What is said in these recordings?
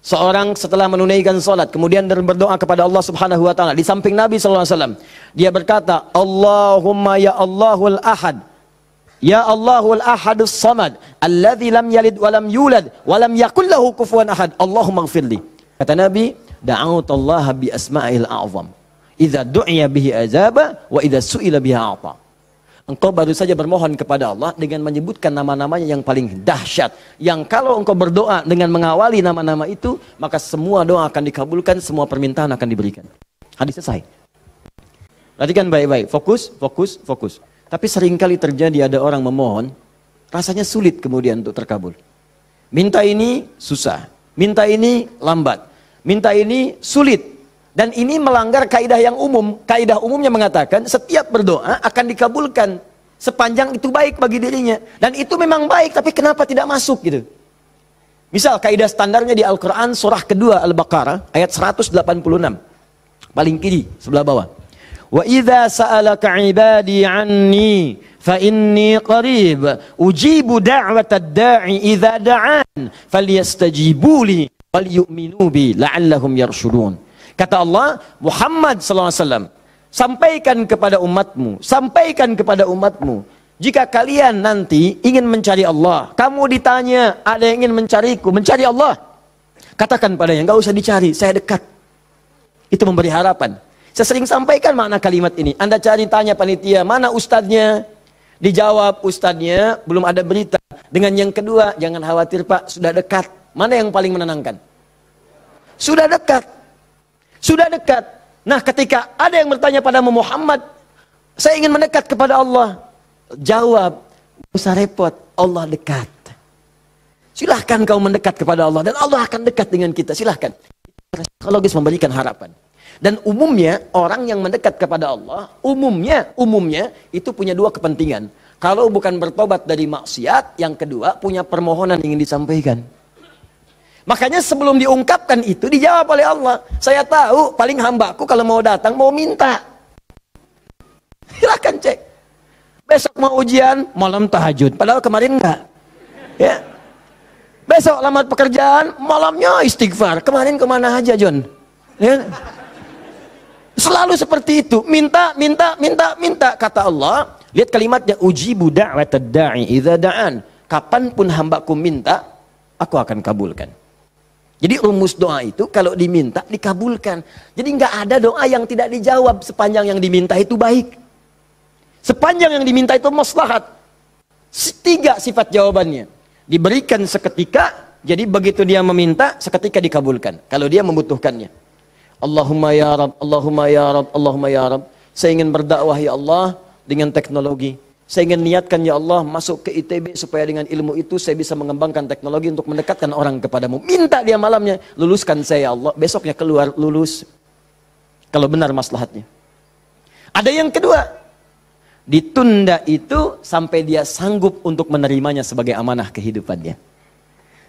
Seorang setelah menunaikan salat kemudian berdoa kepada Allah Subhanahu wa taala di samping Nabi sallallahu alaihi wasallam, dia berkata, Allahumma ya Allahul Ahad, ya Allahul Ahadus Samad, alladzi lam yalid wa lam yulad wa lam yakul lahu kufuwan ahad, Allahumma ighfirli. Kata Nabi, da'awtallaha bi asma'il a'zam, idza du'iya bihi azaba wa idza su'ila biha a'ta. Engkau baru saja bermohon kepada Allah dengan menyebutkan nama-namanya yang paling dahsyat, yang kalau engkau berdoa dengan mengawali nama-nama itu, maka semua doa akan dikabulkan, semua permintaan akan diberikan. Hadis selesai. Perhatikan baik-baik, fokus, fokus, fokus. Tapi seringkali terjadi ada orang memohon, rasanya sulit kemudian untuk terkabul. Minta ini susah, minta ini lambat, minta ini sulit. Dan ini melanggar kaidah yang umum. Kaidah umumnya mengatakan setiap berdoa akan dikabulkan sepanjang itu baik bagi dirinya. Dan itu memang baik, tapi kenapa tidak masuk gitu? Misal kaidah standarnya di Al-Quran surah kedua Al-Baqarah ayat 186. Paling kiri sebelah bawah. Wa idza sa'alaka 'ibadi 'anni fa inni qarib ujibu da'watad da'i idza da'an falyastajibu li wal yu'minu bi la'allahum yarshudun. Kata Allah, Muhammad SAW, sampaikan kepada umatmu, sampaikan kepada umatmu, jika kalian nanti ingin mencari Allah, kamu ditanya, ada yang ingin mencariku, mencari Allah, katakan padanya, enggak usah dicari, saya dekat. Itu memberi harapan. Saya sering sampaikan makna kalimat ini. Anda cari, tanya panitia, mana ustadznya? Dijawab, ustadznya belum ada berita. Dengan yang kedua, jangan khawatir Pak, sudah dekat. Mana yang paling menenangkan? Sudah dekat. Sudah dekat. Nah, ketika ada yang bertanya padamu, Muhammad, saya ingin mendekat kepada Allah. Jawab, tidak usah repot, Allah dekat. Silahkan kau mendekat kepada Allah, dan Allah akan dekat dengan kita, silahkan. Psikologis memberikan harapan. Dan umumnya, orang yang mendekat kepada Allah, umumnya, itu punya dua kepentingan. Kalau bukan bertobat dari maksiat, yang kedua, punya permohonan yang ingin disampaikan. Makanya sebelum diungkapkan itu dijawab oleh Allah. Saya tahu paling hambaku kalau mau datang mau minta. Silahkan cek. Besok mau ujian, malam tahajud. Padahal kemarin enggak. Ya. Besok lamar pekerjaan, malamnya istighfar. Kemarin kemana aja John? Ya. Selalu seperti itu. Minta, minta, minta, minta. Kata Allah. Lihat kalimatnya. Ujibu da'watad da'i idza da'an. Kapanpun hambaku minta, aku akan kabulkan. Jadi rumus doa itu kalau diminta dikabulkan. Jadi nggak ada doa yang tidak dijawab sepanjang yang diminta itu baik. Sepanjang yang diminta itu maslahat. 3 sifat jawabannya. Diberikan seketika, jadi begitu dia meminta seketika dikabulkan. Kalau dia membutuhkannya. Allahumma ya Rabb, Allahumma ya Rabb, Allahumma ya Rabb. Saya ingin berdakwah ya Allah dengan teknologi. Saya ingin niatkan ya Allah masuk ke ITB supaya dengan ilmu itu saya bisa mengembangkan teknologi untuk mendekatkan orang kepadamu. Minta dia malamnya, luluskan saya ya Allah. Besoknya keluar lulus. Kalau benar maslahatnya. Ada yang kedua. Ditunda itu sampai dia sanggup untuk menerimanya sebagai amanah kehidupannya.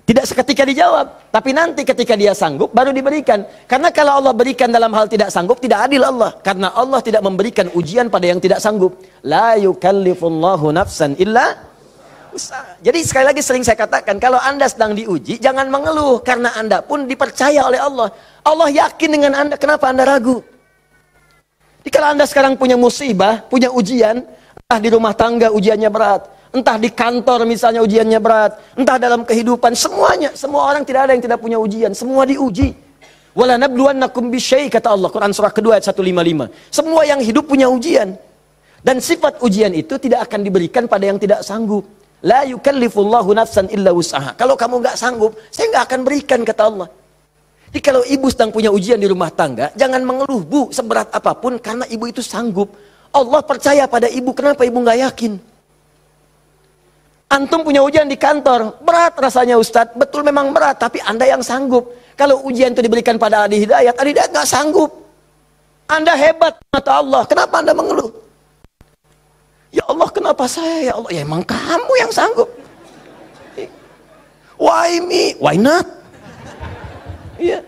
Tidak seketika dijawab, tapi nanti ketika dia sanggup baru diberikan. Karena kalau Allah berikan dalam hal tidak sanggup, tidak adil Allah. Karena Allah tidak memberikan ujian pada yang tidak sanggup. La yukallifullahu nafsan illa usaha. Jadi sekali lagi sering saya katakan, kalau Anda sedang diuji, jangan mengeluh. Karena Anda pun dipercaya oleh Allah. Allah yakin dengan Anda, kenapa Anda ragu? Jadi kalau Anda sekarang punya musibah, punya ujian, entah di rumah tangga ujiannya berat, entah di kantor misalnya ujiannya berat, entah dalam kehidupan, semuanya, semua orang tidak ada yang tidak punya ujian, semua diuji. Wala nabluwannakum bisyai, kata Allah, Quran surah kedua ayat 155. Semua yang hidup punya ujian. Dan sifat ujian itu tidak akan diberikan pada yang tidak sanggup. La yukallifullahu nafsan illa wus'aha. Kalau kamu nggak sanggup, saya nggak akan berikan, kata Allah. Jadi kalau ibu sedang punya ujian di rumah tangga, jangan mengeluh, Bu, seberat apapun, karena ibu itu sanggup. Allah percaya pada ibu, kenapa ibu nggak yakin? Antum punya ujian di kantor, berat rasanya Ustadz, betul memang berat, tapi Anda yang sanggup. Kalau ujian itu diberikan pada Adi Hidayat nggak sanggup. Anda hebat, mata Allah, kenapa Anda mengeluh? Ya Allah, kenapa saya? Ya Allah, ya emang kamu yang sanggup. Why me? Why not? Iya.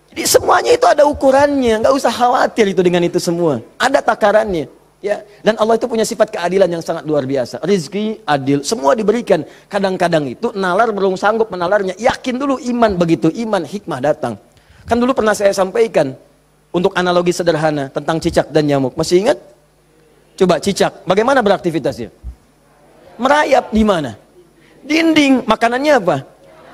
Jadi semuanya itu ada ukurannya, nggak usah khawatir itu dengan itu semua. Ada takarannya. Ya, dan Allah itu punya sifat keadilan yang sangat luar biasa. Rizki adil, semua diberikan. Kadang-kadang itu nalar belum sanggup menalarnya. Yakin dulu iman, begitu iman hikmah datang. Kan dulu pernah saya sampaikan untuk analogi sederhana tentang cicak dan nyamuk. Masih ingat? Coba cicak, bagaimana beraktivitasnya? Merayap di mana? Dinding. Makanannya apa?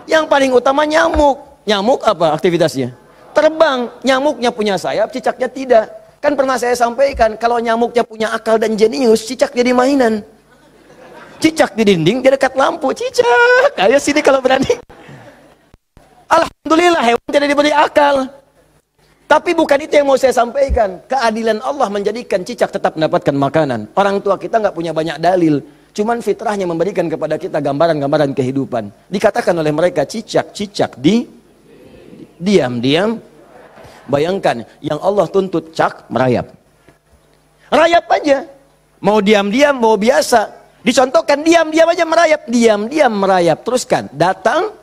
Yang paling utama nyamuk. Nyamuk apa aktivitasnya? Terbang. Nyamuknya punya sayap, cicaknya tidak. Kan pernah saya sampaikan, kalau nyamuknya punya akal dan jenius, cicak jadi mainan. Cicak di dinding, dia dekat lampu. Cicak, ayo sini kalau berani. Alhamdulillah, hewan tidak diberi akal. Tapi bukan itu yang mau saya sampaikan. Keadilan Allah menjadikan cicak tetap mendapatkan makanan. Orang tua kita nggak punya banyak dalil. Cuman fitrahnya memberikan kepada kita gambaran-gambaran kehidupan. Dikatakan oleh mereka, cicak diam-diam. Bayangkan, yang Allah tuntut cak merayap. Rayap aja. Mau diam-diam, mau biasa. Dicontohkan diam-diam aja merayap. Diam-diam merayap. Teruskan, datang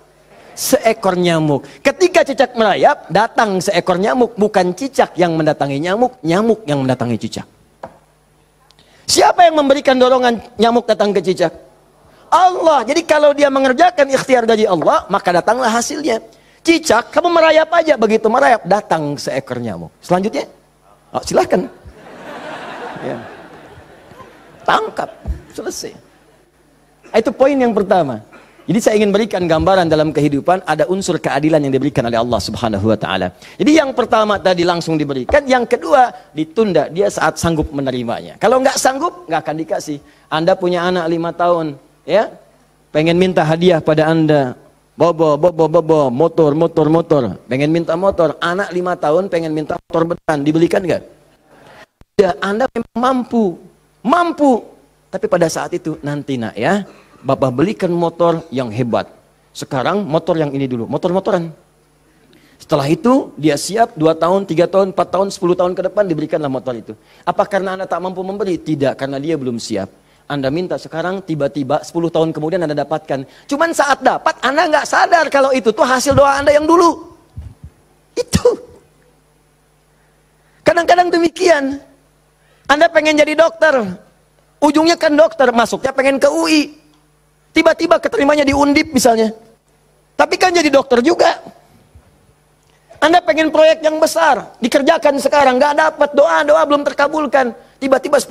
seekor nyamuk. Ketika cicak merayap, datang seekor nyamuk. Bukan cicak yang mendatangi nyamuk, nyamuk yang mendatangi cicak. Siapa yang memberikan dorongan nyamuk datang ke cicak? Allah. Jadi kalau dia mengerjakan ikhtiar dari Allah, maka datanglah hasilnya. Cicak, kamu merayap aja. Begitu merayap, datang seekor nyamuk. Selanjutnya, silahkan. Ya. Tangkap, selesai. Itu poin yang pertama. Jadi saya ingin berikan gambaran dalam kehidupan, ada unsur keadilan yang diberikan oleh Allah Subhanahu wa Ta'ala. Jadi yang pertama tadi langsung diberikan, yang kedua ditunda, dia saat sanggup menerimanya. Kalau nggak sanggup, nggak akan dikasih. Anda punya anak 5 tahun, ya, pengen minta hadiah pada Anda. Bobo, motor. Pengen minta motor. Anak 5 tahun pengen minta motor beneran. Dibelikan nggak? Ya, Anda memang mampu. Tapi pada saat itu, nanti nak ya, Bapak belikan motor yang hebat. Sekarang motor yang ini dulu, motor-motoran. Setelah itu, dia siap 2 tahun, 3 tahun, 4 tahun, 10 tahun ke depan diberikanlah motor itu. Apa karena Anda tak mampu memberi? Tidak, karena dia belum siap. Anda minta sekarang, tiba-tiba 10 tahun kemudian Anda dapatkan. Cuman saat dapat, Anda nggak sadar kalau itu tuh hasil doa Anda yang dulu. Itu. Kadang-kadang demikian. Anda pengen jadi dokter. Ujungnya kan dokter, masuknya pengen ke UI. Tiba-tiba keterimanya di Undip misalnya. Tapi kan jadi dokter juga. Anda pengen proyek yang besar, dikerjakan sekarang, nggak dapat, doa belum terkabulkan. Tiba-tiba 10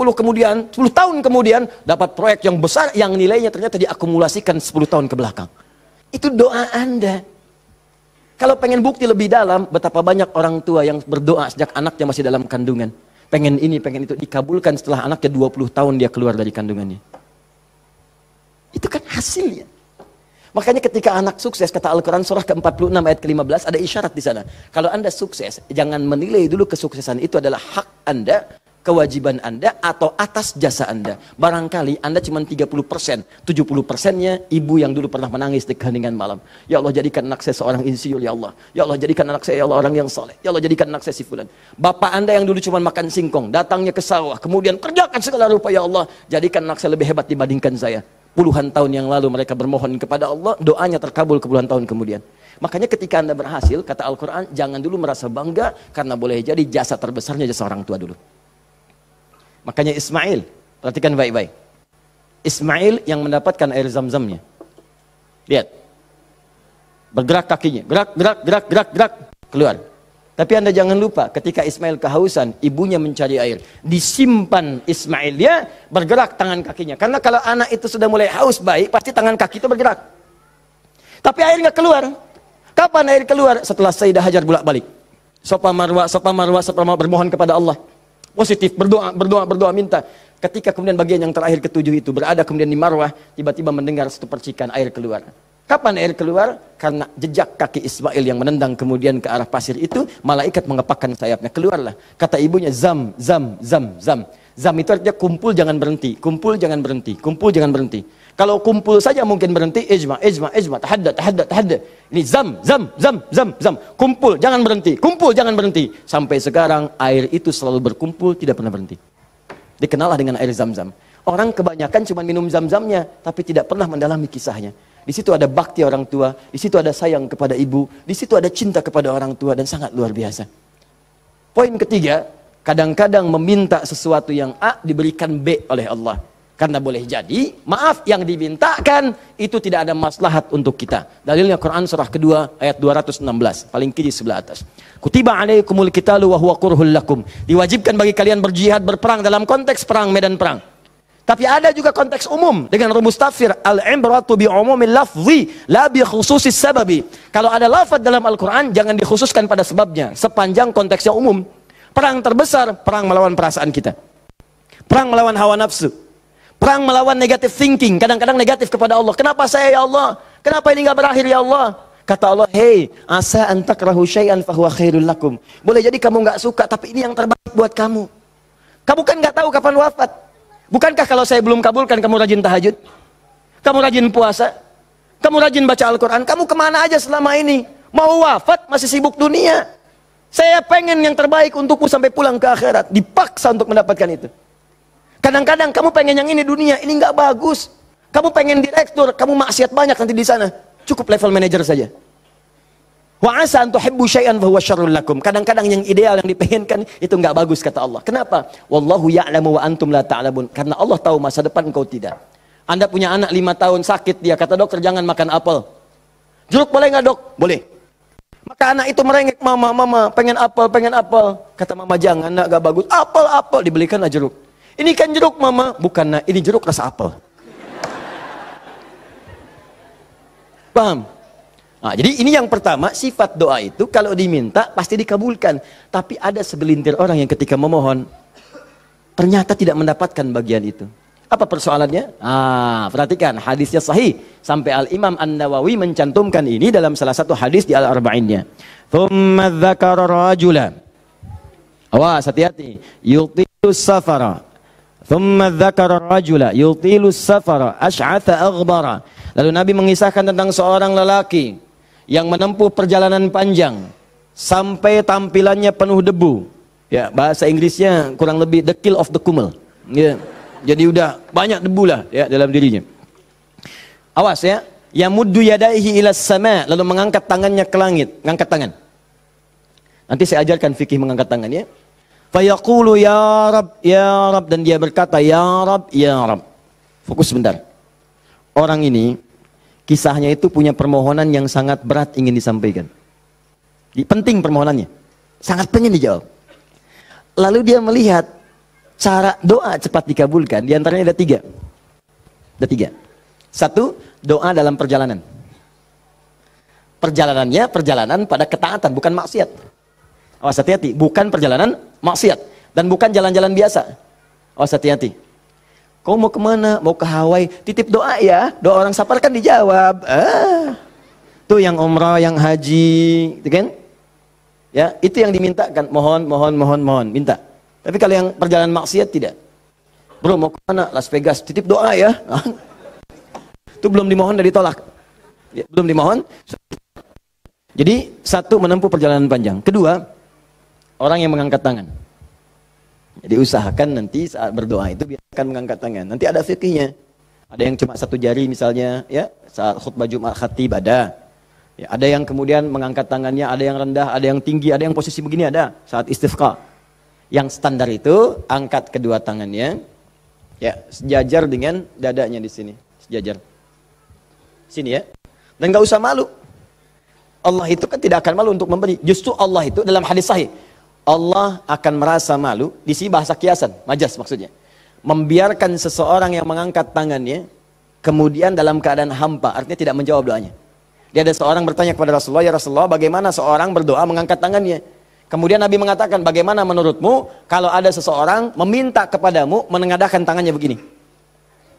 tahun kemudian dapat proyek yang besar yang nilainya ternyata diakumulasikan 10 tahun ke belakang. Itu doa Anda. Kalau pengen bukti lebih dalam, betapa banyak orang tua yang berdoa sejak anaknya masih dalam kandungan. Pengen ini, pengen itu, dikabulkan setelah anaknya 20 tahun dia keluar dari kandungannya. Itu kan hasilnya. Makanya ketika anak sukses, kata Al-Quran surah ke-46 ayat ke-15, ada isyarat di sana. Kalau Anda sukses, jangan menilai dulu kesuksesan itu adalah hak Anda, kewajiban Anda, atau atas jasa Anda. Barangkali Anda cuma 30%, 70%-nya ibu yang dulu pernah menangis di keheningan malam. Ya Allah, jadikan anak saya seorang insinyur, ya Allah. Ya Allah, jadikan anak saya, ya Allah, orang yang soleh. Ya Allah, jadikan anak saya si fulan. Bapak Anda yang dulu cuma makan singkong, datangnya ke sawah, kemudian kerjakan segala rupa, ya Allah, jadikan anak saya lebih hebat dibandingkan saya. Puluhan tahun yang lalu mereka bermohon kepada Allah, doanya terkabul ke puluhan tahun kemudian. Makanya ketika Anda berhasil, kata Al-Quran, jangan dulu merasa bangga, karena boleh jadi jasa terbesarnya jasa orang tua dulu. Makanya Ismail, perhatikan baik-baik. Ismail yang mendapatkan air zam-zamnya. Lihat. Bergerak kakinya. Gerak. Keluar. Tapi Anda jangan lupa, ketika Ismail kehausan, ibunya mencari air. Disimpan Ismail, dia bergerak tangan kakinya. Karena kalau anak itu sudah mulai haus baik, pasti tangan kaki itu bergerak. Tapi air nggak keluar. Kapan air keluar? Setelah Sayyidah Hajar bolak-balik. Safa Marwah, bermohon kepada Allah. Positif, berdoa, minta. Ketika kemudian bagian yang terakhir ketujuh itu berada kemudian di Marwah, tiba-tiba mendengar satu percikan air keluar. Kapan air keluar? Karena jejak kaki Ismail yang menendang kemudian ke arah pasir itu, malaikat mengepakkan sayapnya. Keluarlah. Kata ibunya, zam. Zam itu artinya kumpul jangan berhenti. Kumpul jangan berhenti. Kalau kumpul saja mungkin berhenti, ijma. Tahadda. Ini zam. Kumpul jangan berhenti. Sampai sekarang air itu selalu berkumpul, tidak pernah berhenti. Dikenallah dengan air zam-zam. Orang kebanyakan cuma minum zam-zamnya, tapi tidak pernah mendalami kisahnya. Di situ ada bakti orang tua, di situ ada sayang kepada ibu, di situ ada cinta kepada orang tua, dan sangat luar biasa. Poin ketiga, kadang-kadang meminta sesuatu yang A diberikan B oleh Allah. Karena boleh jadi, maaf, yang dimintakan itu tidak ada maslahat untuk kita. Dalilnya Quran surah kedua ayat 216, paling kiri sebelah atas. Kutiba alaikumul qitalu wa huwa kurhul lakum. Diwajibkan bagi kalian berjihad, berperang dalam konteks perang, medan perang. Tapi ada juga konteks umum dengan rumus tafsir, al-ibratu bi umumil lafzi la bi khususis sababi. Kalau ada lafaz dalam Al-Qur'an jangan dikhususkan pada sebabnya, sepanjang konteksnya umum. Perang terbesar, perang melawan perasaan kita. Perang melawan hawa nafsu. Perang melawan negative thinking, kadang-kadang negatif kepada Allah. Kenapa saya ya Allah? Kenapa ini nggak berakhir ya Allah? Kata Allah, hei, asa an takrahu syai'an fahuwa khairul lakum. Boleh jadi kamu nggak suka, tapi ini yang terbaik buat kamu. Kamu kan nggak tahu kapan wafat. Bukankah kalau saya belum kabulkan, kamu rajin tahajud? Kamu rajin puasa? Kamu rajin baca Al-Quran? Kamu kemana aja selama ini? Mau wafat, masih sibuk dunia. Saya pengen yang terbaik untukmu sampai pulang ke akhirat. Dipaksa untuk mendapatkan itu. Kadang-kadang kamu pengen yang ini dunia, ini nggak bagus. Kamu pengen direktur, kamu maksiat banyak nanti di sana. Cukup level manager saja. Wa asa an tuhibbu syai'an fa huwa syarrul lakum. Kadang-kadang yang ideal yang dipengenkan itu nggak bagus kata Allah. Kenapa? Wallahu ya'lamu wa antum la ta'lamun. Karena Allah tahu masa depan engkau tidak. Anda punya anak 5 tahun sakit, dia kata dokter jangan makan apel. Jeruk boleh nggak dok? Boleh. Maka anak itu merengek, mama pengen apel. Kata mama jangan, nak nggak bagus. Apel dibelikanlah jeruk. Ini kan jeruk mama, bukan nak, ini jeruk rasa apel. Paham? Nah, jadi ini yang pertama, sifat doa itu kalau diminta pasti dikabulkan. Tapi ada segelintir orang yang ketika memohon ternyata tidak mendapatkan bagian itu. Apa persoalannya? Perhatikan hadisnya sahih sampai Al-Imam An-Nawawi mencantumkan ini dalam salah satu hadis di Al-Arba'innya. Thumma dzakara rajula. Awas, hati-hati. Yutilus safara. Thumma dzakara rajula yutilus safara asy'atha aghbara. Lalu Nabi mengisahkan tentang seorang lelaki yang menempuh perjalanan panjang sampai tampilannya penuh debu. Ya, bahasa Inggrisnya kurang lebih the kill of the kumel. Ya. Jadi udah banyak debu lah ya dalam dirinya. Awas ya, yamuddu yadaihi ilas sama, lalu mengangkat tangannya ke langit, ngangkat tangan. Nanti saya ajarkan fikih mengangkat tangan ya. Fayaqulu ya Rab, dan dia berkata ya Rab. Fokus sebentar. Orang ini kisahnya itu punya permohonan yang sangat berat ingin disampaikan. Penting permohonannya, sangat pengen dijawab. Lalu dia melihat cara doa cepat dikabulkan. Di antaranya ada 3. Ada 3. 1, doa dalam perjalanan. Perjalanannya perjalanan pada ketaatan, bukan maksiat. Awas hati-hati, bukan perjalanan maksiat dan bukan jalan-jalan biasa. Awas hati-hati. Kau mau kemana? Mau ke Hawaii? Titip doa ya. Doa orang safar kan dijawab. Tuh yang umrah, yang haji, itu kan? Ya, itu yang dimintakan. Mohon, minta. Tapi kalau yang perjalanan maksiat tidak. Bro, mau kemana? Las Vegas. Titip doa ya. Itu belum dimohon dan ditolak. Ya, belum dimohon. Jadi 1, menempuh perjalanan panjang. 2, orang yang mengangkat tangan. Jadi usahakan nanti saat berdoa itu biasakan mengangkat tangan. Nanti ada fikihnya. Ada yang cuma 1 jari misalnya, ya saat khutbah Jumat khatib ada. Ya, ada yang kemudian mengangkat tangannya, ada yang rendah, ada yang tinggi, ada yang posisi begini ada saat istisqa. Yang standar itu angkat kedua tangannya, ya sejajar dengan dadanya di sini, sejajar. Sini ya. Dan nggak usah malu. Allah itu kan tidak akan malu untuk memberi. Justru Allah itu dalam hadis sahih, Allah akan merasa malu, di sini bahasa kiasan, majas maksudnya. Membiarkan seseorang yang mengangkat tangannya, kemudian dalam keadaan hampa, artinya tidak menjawab doanya. Dia ada seorang bertanya kepada Rasulullah, ya Rasulullah bagaimana seorang berdoa mengangkat tangannya? Kemudian Nabi mengatakan, bagaimana menurutmu kalau ada seseorang meminta kepadamu menengadahkan tangannya begini?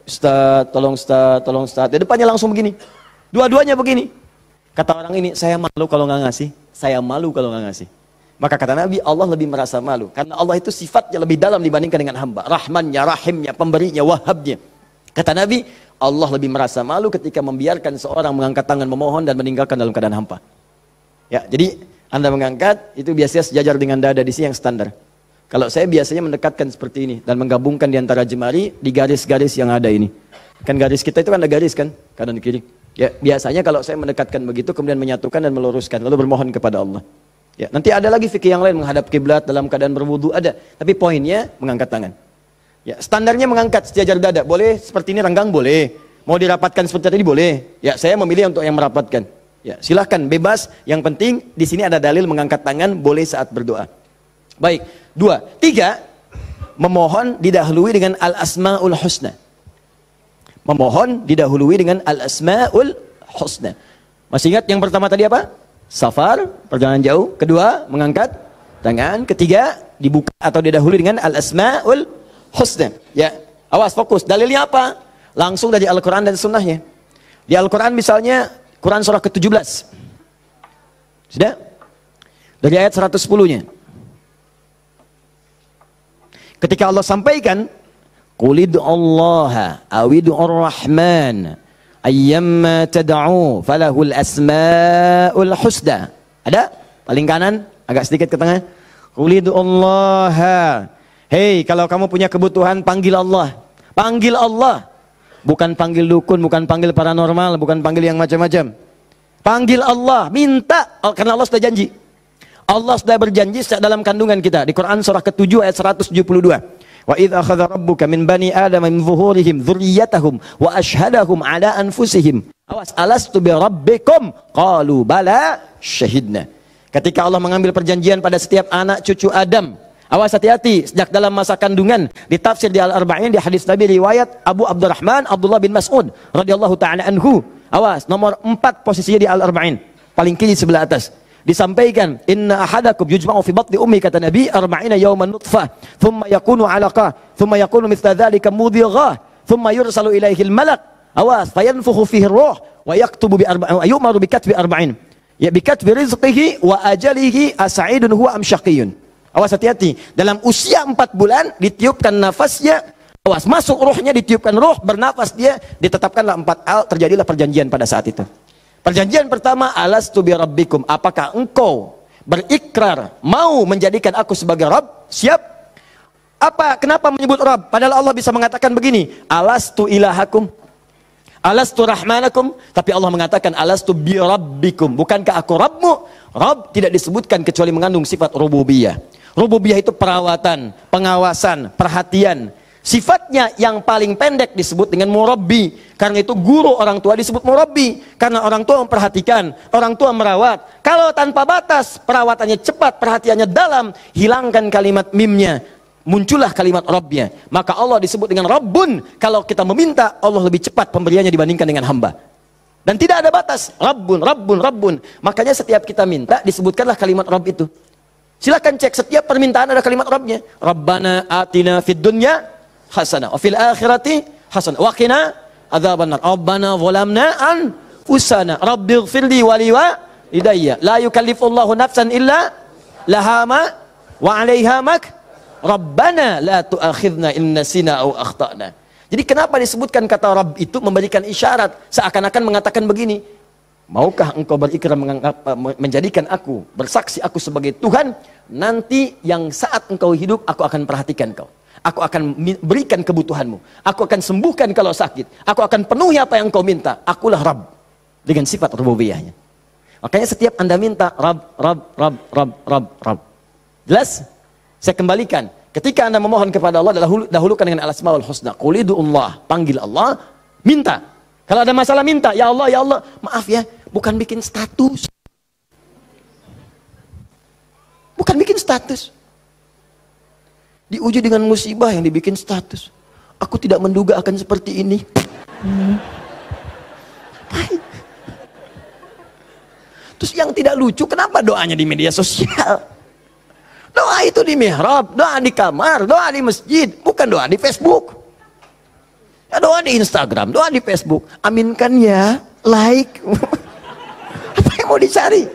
Ustaz, tolong Ustaz. Di depannya langsung begini. Dua-duanya begini. Kata orang ini, saya malu kalau nggak ngasih. Saya malu kalau nggak ngasih. Maka kata Nabi, Allah lebih merasa malu. Karena Allah itu sifatnya lebih dalam dibandingkan dengan hamba. Rahmannya, rahimnya, pemberinya, wahabnya. Kata Nabi, Allah lebih merasa malu ketika membiarkan seorang mengangkat tangan memohon dan meninggalkan dalam keadaan hampa. Ya, jadi Anda mengangkat, itu biasanya sejajar dengan dada di sini yang standar. Kalau saya biasanya mendekatkan seperti ini dan menggabungkan di antara jemari di garis-garis yang ada ini. Kan garis kita itu kan ada garis kan, kanan kiri. Ya, biasanya kalau saya mendekatkan begitu kemudian menyatukan dan meluruskan lalu bermohon kepada Allah. Ya, nanti ada lagi fikih yang lain menghadap kiblat dalam keadaan berwudu ada, tapi poinnya mengangkat tangan. Ya, standarnya mengangkat sejajar dada, boleh seperti ini renggang boleh, mau dirapatkan seperti tadi boleh. Ya, saya memilih untuk yang merapatkan. Ya, silahkan bebas. Yang penting di sini ada dalil mengangkat tangan boleh saat berdoa. Baik, 2, 3, memohon didahului dengan al-asmaul husna. Memohon didahului dengan al-asmaul husna. Masih ingat yang pertama tadi apa? Safar, perjalanan jauh. Kedua, mengangkat tangan. Ketiga, dibuka atau didahului dengan al-asmaul husna. Ya, awas fokus. Dalilnya apa? Langsung dari Al-Quran dan sunnahnya. Di Al-Quran misalnya, Quran surah ke-17. Sudah? Dari ayat 110-nya. Ketika Allah sampaikan, Qul Allaha awid'ur rahman ayyamma tad'u falahul asmaul husna. Ada? Paling kanan, agak sedikit ke tengah. Qul Allaha. Hei, kalau kamu punya kebutuhan, panggil Allah. Panggil Allah. Bukan panggil dukun, bukan panggil paranormal, bukan panggil yang macam-macam. Panggil Allah, minta, karena Allah sudah janji. Allah sudah berjanji dalam kandungan kita di Quran surah ke-7 ayat 172. Wa idz akhadha rabbuka min bani adama min zuhurihim dzurriyyatahum wa ashhadahum ala anfusihim. Awas, alastu bi rabbikum? Qalu bala syahidna. Ketika Allah mengambil perjanjian pada setiap anak cucu Adam. Awas, hati-hati, sejak dalam masa kandungan. Di tafsir di Al-Arba'in, di hadis Nabi riwayat Abu Abdurrahman Abdullah bin Mas'ud radhiyallahu taala anhu. Awas, nomor 4 posisinya di Al-Arba'in, paling kiri sebelah atas. Disampaikan, inna ahadakum yujma'u fi batni ummi, kata Nabi, 40 yawman nutfah, thumma yakunu 'alaqah, thumma yakunu mithla dhalika mudghah, thumma yursalu ilaihi al-malak. Awas, fayanfukhu fihi ar-ruh wa yaktubu bi arba'in, wa yu'maru bi katbi arba'in. Ya, bi katbi rizqihi wa ajalihi as'idun huwa am syaqiyyun. Awas, hati-hati, dalam usia 4 bulan ditiupkan nafasnya. Awas, masuk ruhnya, ditiupkan ruh, bernafas dia, ditetapkanlah 4 hal, terjadilah perjanjian pada saat itu. Perjanjian pertama, alastu bi rabbikum, apakah engkau berikrar mau menjadikan aku sebagai Rabb? Siap? Apa? Kenapa menyebut Rabb? Padahal Allah bisa mengatakan begini, alastu ilahakum, alastu rahmanakum, tapi Allah mengatakan alastu bi rabbikum, bukankah aku Rabbmu? Rabb tidak disebutkan kecuali mengandung sifat rububiyah. Rububiyah itu perawatan, pengawasan, perhatian. Sifatnya yang paling pendek disebut dengan murabbi. Karena itu guru orang tua disebut murabbi. Karena orang tua memperhatikan, orang tua merawat. Kalau tanpa batas, perawatannya cepat, perhatiannya dalam, hilangkan kalimat mimnya, muncullah kalimat Rabbnya. Maka Allah disebut dengan Rabbun. Kalau kita meminta, Allah lebih cepat pemberiannya dibandingkan dengan hamba. Dan tidak ada batas. Rabbun, Rabbun, Rabbun. Makanya setiap kita minta, disebutkanlah kalimat Rabb itu. Silahkan cek, setiap permintaan ada kalimat Rabbnya. Rabbana atina fid dunya hasanah wa fil akhirati hasanah wa qina adzabannar. Rabbana zalamna anfusana rabbighfirli wa liwalidayya la yukallifullahu nafsan illa laha ma wa 'alaiha mak. Rabbana la tu'akhidna in nasina aw akhtana. Jadi kenapa disebutkan kata Rabb itu memberikan isyarat, seakan-akan mengatakan begini, maukah engkau berikrar menjadikan aku, bersaksi aku sebagai Tuhan, nanti yang saat engkau hidup aku akan perhatikan kau. Aku akan berikan kebutuhanmu. Aku akan sembuhkan kalau sakit. Aku akan penuhi apa yang kau minta. Akulah Rabb. Dengan sifat rububiyahnya. Makanya setiap Anda minta Rabb, Rabb, Rabb, Rabb, Rabb, Rabb. Jelas? Saya kembalikan. Ketika Anda memohon kepada Allah, dahulukan dengan al-asmaul husna. Qul Allah, panggil Allah, minta. Kalau ada masalah minta, ya Allah, maaf ya, bukan bikin status. Bukan bikin status. Diuji dengan musibah yang dibikin status. Aku tidak menduga akan seperti ini. Terus yang tidak lucu, kenapa doanya di media sosial? Doa itu di mihrab, doa di kamar, doa di masjid, bukan doa di Facebook. Ya, doa di Instagram, doa di Facebook. Aminkan ya, like. Apa yang mau dicari?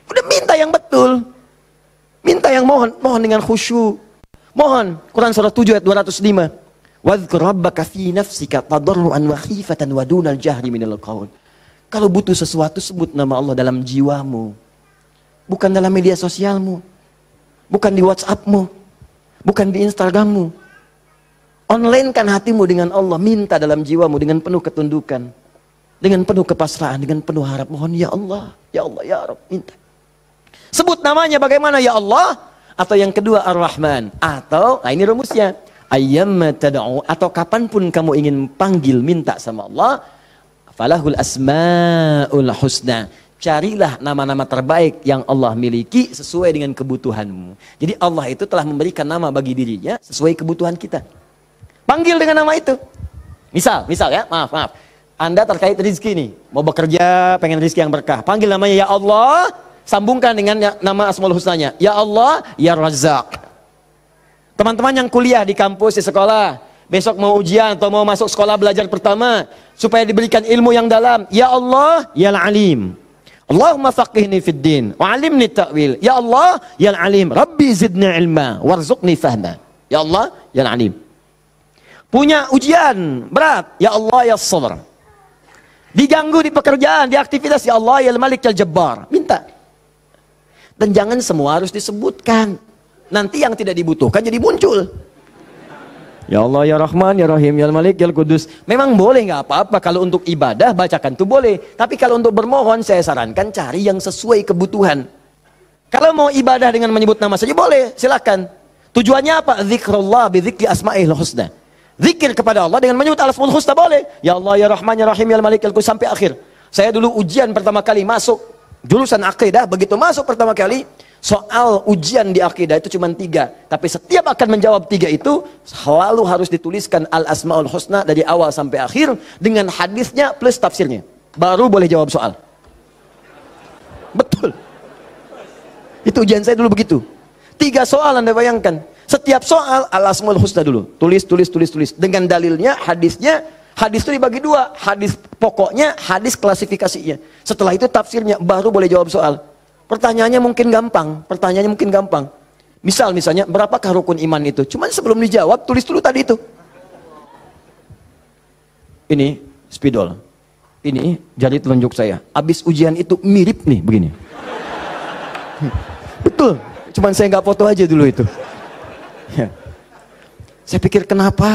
Udah minta yang betul. Minta yang mohon dengan khusyuk. Mohon. Quran surah 7 ayat 205. Wadhkur rabbaka fi nafsika tadarruan wa khifatan wa dunal jahri minal qaul. Kalau butuh sesuatu, sebut nama Allah dalam jiwamu. Bukan dalam media sosialmu. Bukan di WhatsAppmu. Bukan di Instagrammu. Online-kan hatimu dengan Allah, minta dalam jiwamu dengan penuh ketundukan, dengan penuh kepasrahan, dengan penuh harap. Mohon ya Allah, ya Allah, ya Rabb, minta. Sebut namanya bagaimana? Ya Allah. Atau yang kedua Ar-Rahman. Atau, nah ini rumusnya. Ayyamma tad'u, atau kapanpun kamu ingin panggil minta sama Allah, falahul asmaul husna. Carilah nama-nama terbaik yang Allah miliki sesuai dengan kebutuhanmu. Jadi Allah itu telah memberikan nama bagi dirinya sesuai kebutuhan kita. Panggil dengan nama itu. Misal ya, maaf. Anda terkait rezeki nih, mau bekerja, pengen rezeki yang berkah. Panggil namanya ya Allah, sambungkan dengan nama Asmaul Husnanya. Ya Allah, ya Razzaq. Teman-teman yang kuliah di kampus, di sekolah, besok mau ujian atau mau masuk sekolah belajar pertama, supaya diberikan ilmu yang dalam. Ya Allah, ya Alim. Allahumma faqihni fid din, wa alimni ta'wil. Ya Allah, ya Alim. Rabbi zidni ilma, warzuqni fahma. Ya Allah, ya Alim. Punya ujian berat, ya Allah, ya Sabr. Diganggu di pekerjaan, di aktivitas, ya Allah, ya Malik, ya Jabbar. Minta. Dan jangan semua harus disebutkan. Nanti yang tidak dibutuhkan jadi muncul. Ya Allah, ya Rahman, ya Rahim, ya Malik, ya Kudus. Memang boleh, nggak apa-apa. Kalau untuk ibadah, bacakan itu boleh. Tapi kalau untuk bermohon, saya sarankan cari yang sesuai kebutuhan. Kalau mau ibadah dengan menyebut nama saja boleh, silakan. Tujuannya apa? Zikrullah bidzikri asma'il husna. Zikir kepada Allah dengan menyebut al-asmaul husna boleh. Ya Allah, ya Rahman, ya Rahim, ya Malik, ya Kudus, sampai akhir. Saya dulu ujian pertama kali masuk jurusan akidah, begitu masuk pertama kali, soal ujian di akidah itu cuma 3, tapi setiap akan menjawab 3 itu selalu harus dituliskan al-asmaul husna dari awal sampai akhir dengan hadisnya plus tafsirnya, baru boleh jawab soal. Betul, itu ujian saya dulu begitu. 3 soal, Anda bayangkan, setiap soal al-asmaul husna dulu, tulis dengan dalilnya, hadisnya. Hadis itu dibagi 2, hadis pokoknya, hadis klasifikasinya. Setelah itu tafsirnya, baru boleh jawab soal. Pertanyaannya mungkin gampang. Misalnya, berapakah rukun iman itu? Cuman sebelum dijawab, tulis dulu tadi itu. Ini spidol. Ini jari telunjuk saya. Habis ujian itu mirip nih, begini. Betul. Cuman saya nggak foto aja dulu itu. Ya. Saya pikir kenapa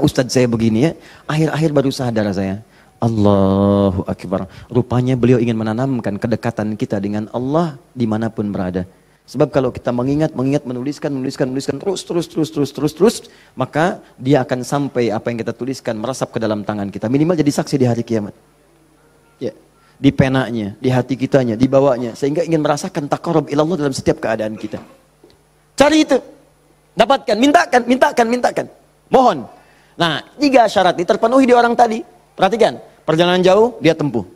Ustadz saya begini ya. Akhir-akhir baru sadar saya. Allahu Akbar. Rupanya beliau ingin menanamkan kedekatan kita dengan Allah dimanapun berada. Sebab kalau kita mengingat, menuliskan terus, maka dia akan sampai apa yang kita tuliskan merasap ke dalam tangan kita. Minimal jadi saksi di hari kiamat. Ya. Di penanya, di hati kitanya, di bawahnya. Sehingga ingin merasakan taqarrub ilallah dalam setiap keadaan kita. Cari itu. Dapatkan, mintakan. Mohon. Nah, 3 syarat ini terpenuhi di orang tadi. Perhatikan, perjalanan jauh dia tempuh.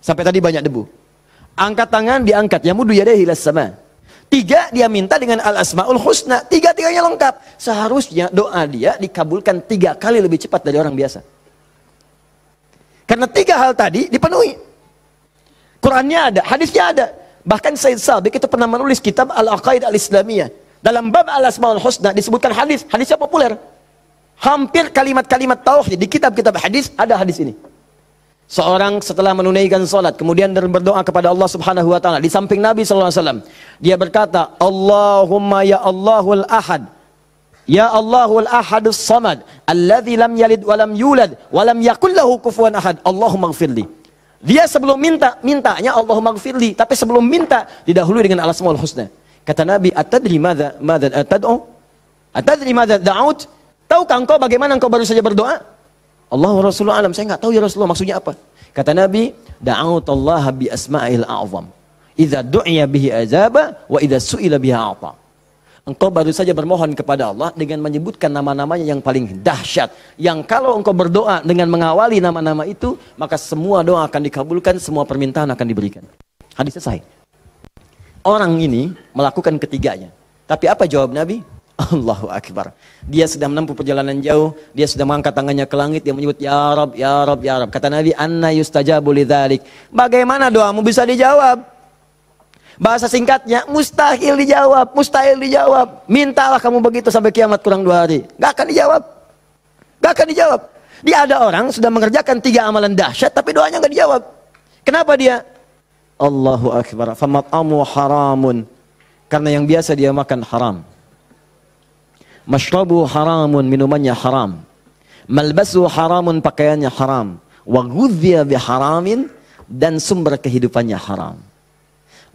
Sampai tadi banyak debu. Angkat tangan diangkat, yamudu yadayhi ilas sama. 3 dia minta dengan al-asmaul husna. 3-tiganya lengkap. Seharusnya doa dia dikabulkan 3 kali lebih cepat dari orang biasa. Karena 3 hal tadi dipenuhi. Qurannya ada, hadisnya ada. Bahkan Sayyid Sabiq itu pernah menulis kitab Al-Aqaid Al-Islamiyah. Dalam bab al-asmaul husna disebutkan hadisnya populer. Hampir kalimat-kalimat tauhid di kitab-kitab hadis ada hadis ini. Seorang setelah menunaikan salat kemudian berdoa kepada Allah Subhanahu wa taala di samping Nabi sallallahu alaihi wasallam, dia berkata, "Allahumma ya Allahul Ahad. Ya Allahul Ahadus Samad, alladzi lam yalid wa lam yulad wa lam yakul lahu kufuwan ahad. Allahumma ighfirli." Dia sebelum mintanya Allahumma ighfirli, tapi sebelum minta didahului dengan al-asmaul husna. Kata Nabi, "Atadri madza tad'u? Atadri madza da'ut?" Tahukah engkau bagaimana engkau baru saja berdoa? Allah wa Rasulullah alam, saya enggak tahu ya Rasulullah maksudnya apa. Kata Nabi, "Da'utallaha bi asma'il a'zam. Idza du'iya bihi azaba wa idza su'ila biha a'ta." Engkau baru saja bermohon kepada Allah dengan menyebutkan nama-namanya yang paling dahsyat. Yang kalau engkau berdoa dengan mengawali nama-nama itu, maka semua doa akan dikabulkan, semua permintaan akan diberikan. Hadis selesai. Orang ini melakukan ketiganya. Tapi apa jawab Nabi? Allahu Akbar. Dia sudah menempuh perjalanan jauh, dia sudah mengangkat tangannya ke langit, dia menyebut ya Rab, ya Rab, ya Rab. Kata Nabi, "Anna yustajabu lidzalik." Bagaimana doamu bisa dijawab? Bahasa singkatnya, mustahil dijawab, mustahil dijawab. Mintalah kamu begitu sampai kiamat kurang 2 hari. Gak akan dijawab. Gak akan dijawab. Dia ada orang sudah mengerjakan 3 amalan dahsyat tapi doanya gak dijawab. Kenapa dia? Allahu Akbar. Famat'amu haramun. Karena yang biasa dia makan haram. Mashrabu haramun, minumannya haram. Malbasu haramun, pakaiannya haram. Wa ghudhiya biharamin, dan sumber kehidupannya haram.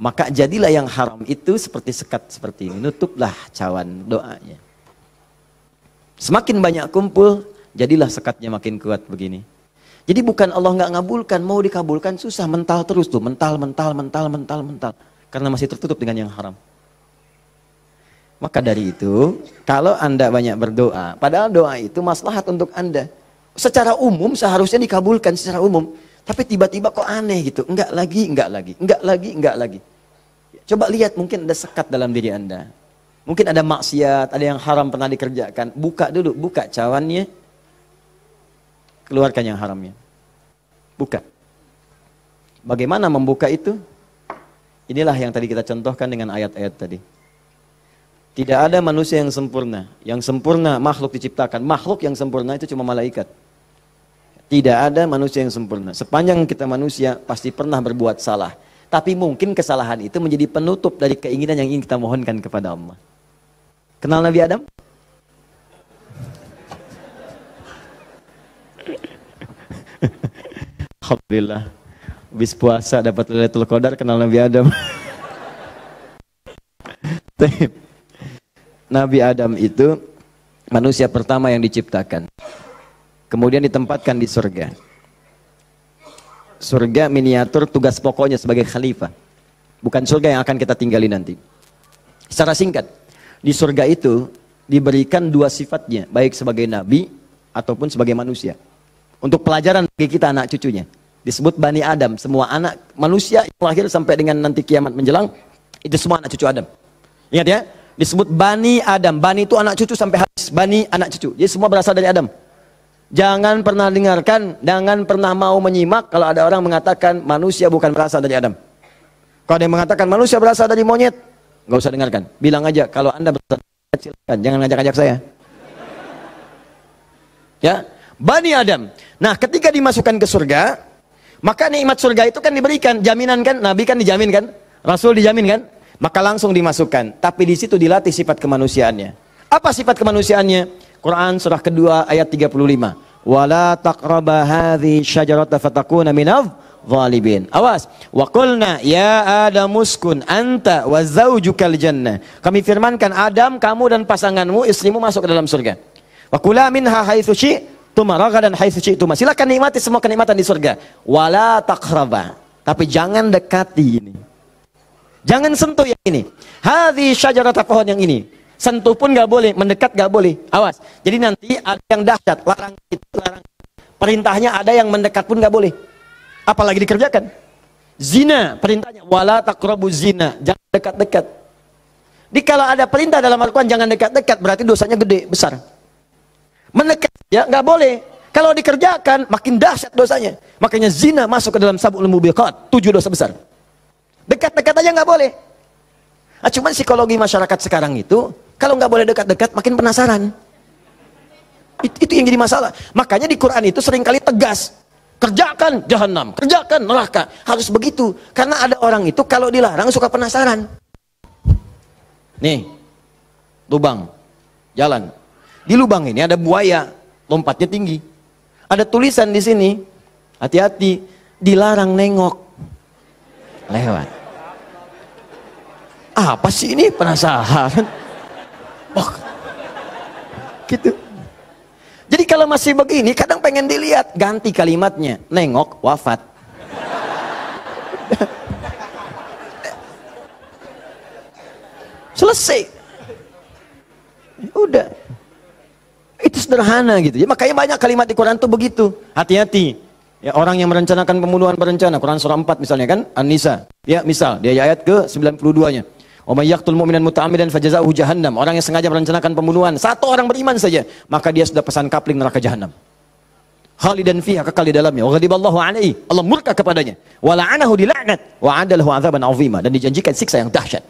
Maka jadilah yang haram itu seperti sekat seperti ini. Nutuplah cawan doanya. Semakin banyak kumpul, jadilah sekatnya makin kuat begini. Jadi bukan Allah nggak ngabulkan, mau dikabulkan susah, mental terus tuh, mental. Karena masih tertutup dengan yang haram. Maka dari itu, kalau Anda banyak berdoa, padahal doa itu maslahat untuk Anda. Secara umum seharusnya dikabulkan secara umum. Tapi tiba-tiba kok aneh gitu, enggak lagi. Coba lihat, mungkin ada sekat dalam diri Anda. Mungkin ada maksiat, ada yang haram pernah dikerjakan. Buka dulu, buka cawannya. Keluarkan yang haramnya. Buka. Bagaimana membuka itu? Inilah yang tadi kita contohkan dengan ayat-ayat tadi. Tidak ada manusia yang sempurna. Yang sempurna makhluk diciptakan. Makhluk yang sempurna itu cuma malaikat. Tidak ada manusia yang sempurna. Sepanjang kita manusia pasti pernah berbuat salah. Tapi mungkin kesalahan itu menjadi penutup dari keinginan yang ingin kita mohonkan kepada Allah. Kenal Nabi Adam? Alhamdulillah. Habis puasa dapat Lailatul Qadar, kenal Nabi Adam. Nabi Adam itu manusia pertama yang diciptakan. Kemudian ditempatkan di surga. Surga miniatur, tugas pokoknya sebagai khalifah. Bukan surga yang akan kita tinggali nanti. Secara singkat, di surga itu diberikan dua sifatnya, baik sebagai nabi ataupun sebagai manusia. Untuk pelajaran bagi kita anak cucunya. Disebut Bani Adam, semua anak manusia yang lahir sampai dengan nanti kiamat menjelang, itu semua anak cucu Adam. Ingat ya, disebut Bani Adam. Bani itu anak cucu sampai habis, Bani anak cucu. Jadi semua berasal dari Adam. Jangan pernah dengarkan, jangan pernah mau menyimak kalau ada orang mengatakan manusia bukan berasal dari Adam. Kalau ada yang mengatakan manusia berasal dari monyet, nggak usah dengarkan. Bilang aja kalau Anda berasal dari monyet, silakan, jangan ngajak-ngajak saya. Ya, Bani Adam. Nah, ketika dimasukkan ke surga, maka nikmat surga itu kan diberikan, jaminan kan, Nabi kan dijamin kan, Rasul dijamin kan, maka langsung dimasukkan. Tapi di situ dilatih sifat kemanusiaannya. Apa sifat kemanusiaannya? Quran surah kedua ayat 35. Wala taqraba hadhihi syajarata fatakuna minadh zalimin. Awas. Wa qulna ya Adam uskun anta wa zaujukal jannah. Kami firmankan Adam, kamu dan pasanganmu, istrimu masuk ke dalam surga. Wa kula minha haitsu syi'tum ragadan haitsu syi'tum. Silakan nikmati semua kenikmatan di surga. Wala taqraba. Tapi jangan dekati ini. Jangan sentuh yang ini. Hadhihi syajarata, pohon yang ini. Sentuh pun gak boleh, mendekat gak boleh. Awas. Jadi nanti ada yang dahsyat, larang itu, larang. Perintahnya ada yang mendekat pun gak boleh. Apalagi dikerjakan. Zina, perintahnya wala taqrabu zina, jangan dekat-dekat. Jadi kalau ada perintah dalam Al-Quran jangan dekat-dekat, berarti dosanya gede, besar. Mendekat ya gak boleh. Kalau dikerjakan makin dahsyat dosanya. Makanya zina masuk ke dalam sab'ul mubiqat, 7 dosa besar. Dekat-dekat aja gak boleh. Nah, cuman psikologi masyarakat sekarang itu, kalau nggak boleh dekat-dekat, makin penasaran. Itu yang jadi masalah. Makanya di Quran itu seringkali tegas. Kerjakan jahanam, kerjakan neraka. Harus begitu. Karena ada orang itu kalau dilarang suka penasaran. Nih, lubang, jalan. Di lubang ini ada buaya, lompatnya tinggi. Ada tulisan di sini, hati-hati, dilarang nengok. Lewat. Apa sih ini? Penasaran. Oh, gitu. Jadi kalau masih begini, kadang pengen dilihat, ganti kalimatnya, nengok wafat. Selesai. Udah. Itu sederhana gitu. Ya, makanya banyak kalimat di Quran tuh begitu. Hati-hati. Ya, orang yang merencanakan pembunuhan berencana, Quran surah 4 misalnya kan, An-Nisa. Ya, misal, dia ayat ke 92-nya. Wa may yaqtul mu'minan muta'ammidan fajaza'uhu jahannam. Orang yang sengaja merencanakan pembunuhan, satu orang beriman saja, maka dia sudah pesan kapling neraka jahanam. Khalidan fiha, kekal di dalamnya. Wa ghadiballahu alaihi, Allah murka kepadanya. Wa la'anahu dila'nat wa 'adalahu 'adzaban 'azima, dan dijanjikan siksa yang dahsyat.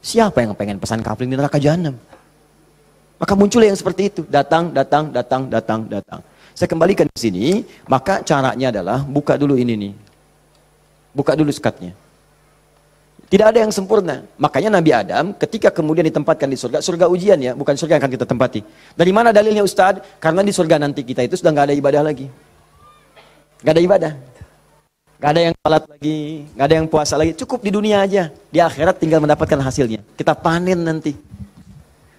Siapa yang pengen pesan kapling di neraka jahanam? Maka muncul yang seperti itu, datang. Saya kembalikan ke sini, maka caranya adalah buka dulu ini nih. Buka dulu sekatnya. Tidak ada yang sempurna. Makanya Nabi Adam ketika kemudian ditempatkan di surga, surga ujian ya, bukan surga yang akan kita tempati. Dari mana dalilnya Ustadz? Karena di surga nanti kita itu sudah nggak ada ibadah lagi. Nggak ada ibadah. Nggak ada yang salat lagi, nggak ada yang puasa lagi. Cukup di dunia aja. Di akhirat tinggal mendapatkan hasilnya. Kita panen nanti.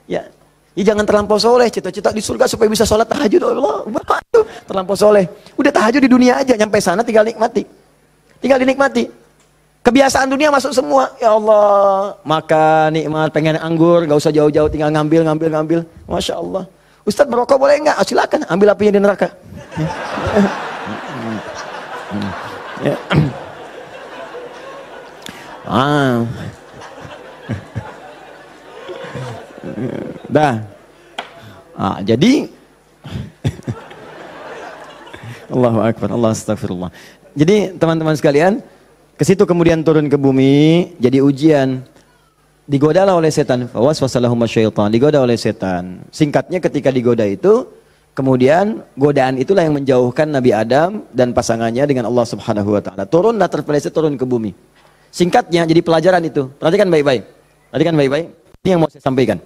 Ya, jangan terlampau soleh. Cita-cita di surga supaya bisa sholat tahajud. Allah, terlampau soleh. Udah tahajud di dunia aja. Nyampe sana tinggal nikmati. Tinggal dinikmati. Kebiasaan dunia masuk semua. Ya Allah, makan nikmat, pengen anggur, gak usah jauh-jauh, tinggal ngambil. Masya Allah. Ustadz merokok boleh nggak? Silakan, ambil apinya di neraka. Ya. Dah. Jadi Allahu Akbar, Allah astagfirullah. Jadi teman-teman sekalian, ke situ kemudian turun ke bumi, jadi ujian. Digodalah oleh setan. Fawaswasalahum syaitan. Digoda oleh setan. Singkatnya ketika digoda itu, kemudian godaan itulah yang menjauhkan Nabi Adam dan pasangannya dengan Allah Subhanahu wa taala. Turunlah terpeleset turun ke bumi. Singkatnya jadi pelajaran itu. Perhatikan baik-baik. Perhatikan baik-baik. Ini yang mau saya sampaikan.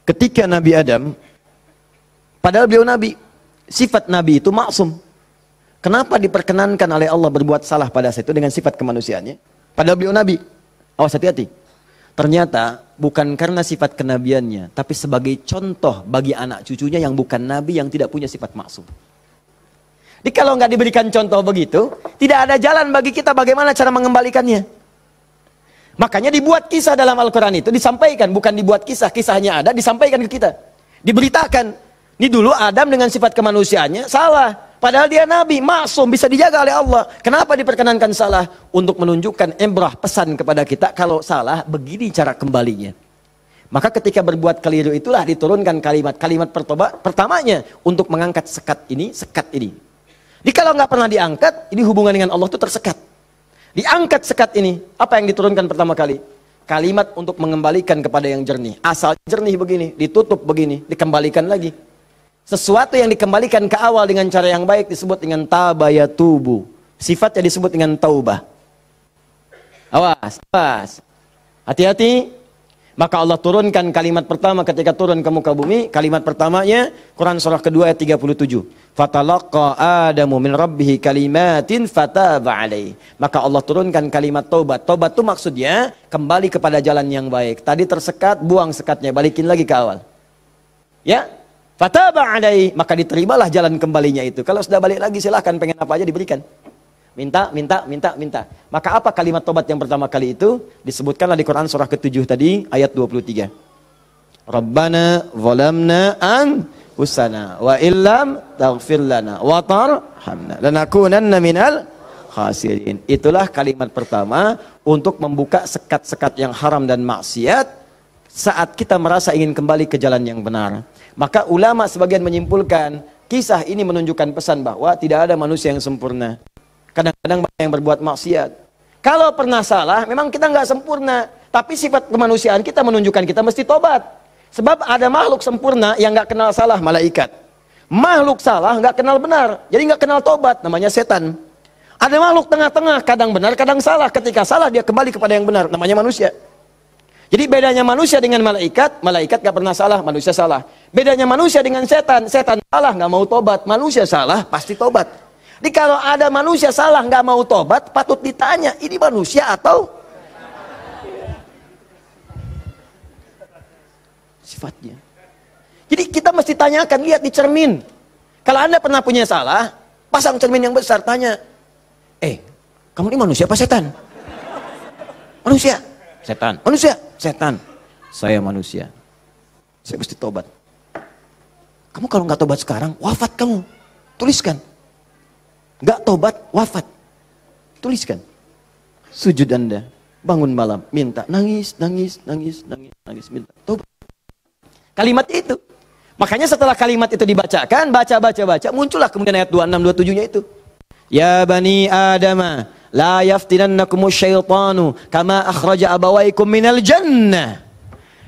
Ketika Nabi Adam, padahal beliau nabi, sifat nabi itu maksum. Kenapa diperkenankan oleh Allah berbuat salah pada saat itu dengan sifat kemanusiaannya? Padahal beliau nabi. Awas hati-hati. Ternyata bukan karena sifat kenabiannya, tapi sebagai contoh bagi anak cucunya yang bukan nabi, yang tidak punya sifat maksum. Jadi kalau nggak diberikan contoh begitu, tidak ada jalan bagi kita bagaimana cara mengembalikannya. Makanya dibuat kisah dalam Al-Quran itu, disampaikan, bukan dibuat kisah, kisahnya ada, disampaikan ke kita. Diberitakan. Ini dulu Adam dengan sifat kemanusiaannya salah. Padahal dia nabi, maksum, bisa dijaga oleh Allah. Kenapa diperkenankan salah? Untuk menunjukkan ibrah, pesan kepada kita, kalau salah, begini cara kembalinya. Maka ketika berbuat keliru itulah diturunkan kalimat pertamanya untuk mengangkat sekat ini. Jadi kalau nggak pernah diangkat, ini hubungan dengan Allah itu tersekat. Diangkat sekat ini, apa yang diturunkan pertama kali? Kalimat untuk mengembalikan kepada yang jernih. Asal jernih begini, ditutup begini, dikembalikan lagi. Sesuatu yang dikembalikan ke awal dengan cara yang baik disebut dengan tabayatubu. Sifatnya disebut dengan taubah. Awas. Hati-hati. Maka Allah turunkan kalimat pertama ketika turun ke muka bumi. Kalimat pertamanya, Quran surah kedua ayat 37. Fatalaqa Adamu min rabbihi kalimatin fataba alaih. Maka Allah turunkan kalimat taubat. Taubat itu maksudnya kembali kepada jalan yang baik. Tadi tersekat, buang sekatnya, balikin lagi ke awal. Ya. Fataba alaihi, maka diterimalah jalan kembalinya itu. Kalau sudah balik lagi silahkan, pengen apa aja diberikan. Minta. Maka apa kalimat tobat yang pertama kali itu? Disebutkanlah di Quran surah ke-7 tadi ayat 23. Rabbana zalamna anfusana wa illam taghfir lana wa tarhamna lanakunanna minal khasirin. Itulah kalimat pertama untuk membuka sekat-sekat yang haram dan maksiat saat kita merasa ingin kembali ke jalan yang benar. Maka ulama sebagian menyimpulkan, kisah ini menunjukkan pesan bahwa tidak ada manusia yang sempurna. Kadang-kadang banyak yang berbuat maksiat. Kalau pernah salah, memang kita nggak sempurna. Tapi sifat kemanusiaan kita menunjukkan kita mesti tobat. Sebab ada makhluk sempurna yang nggak kenal salah, malaikat. Makhluk salah nggak kenal benar, jadi nggak kenal tobat, namanya setan. Ada makhluk tengah-tengah, kadang benar, kadang salah. Ketika salah dia kembali kepada yang benar, namanya manusia. Jadi bedanya manusia dengan malaikat, malaikat gak pernah salah, manusia salah. Bedanya manusia dengan setan, setan salah gak mau tobat, manusia salah pasti tobat. Jadi kalau ada manusia salah gak mau tobat, patut ditanya, ini manusia atau sifatnya. Jadi kita mesti tanyakan, lihat di cermin. Kalau Anda pernah punya salah, pasang cermin yang besar, tanya, kamu ini manusia apa setan? Manusia. Setan. Manusia. Setan. Saya manusia. Saya mesti tobat. Kamu kalau nggak tobat sekarang, wafat kamu. Tuliskan. Nggak tobat, wafat. Tuliskan. Sujud Anda. Bangun malam. Minta. Nangis. Minta. Tobat. Kalimat itu. Makanya setelah kalimat itu dibacakan, baca. Muncullah kemudian ayat 26-27-nya itu. Ya Bani Adama. La yaftinannakumus syaitanu kama akhraja abawaikum minal jannah.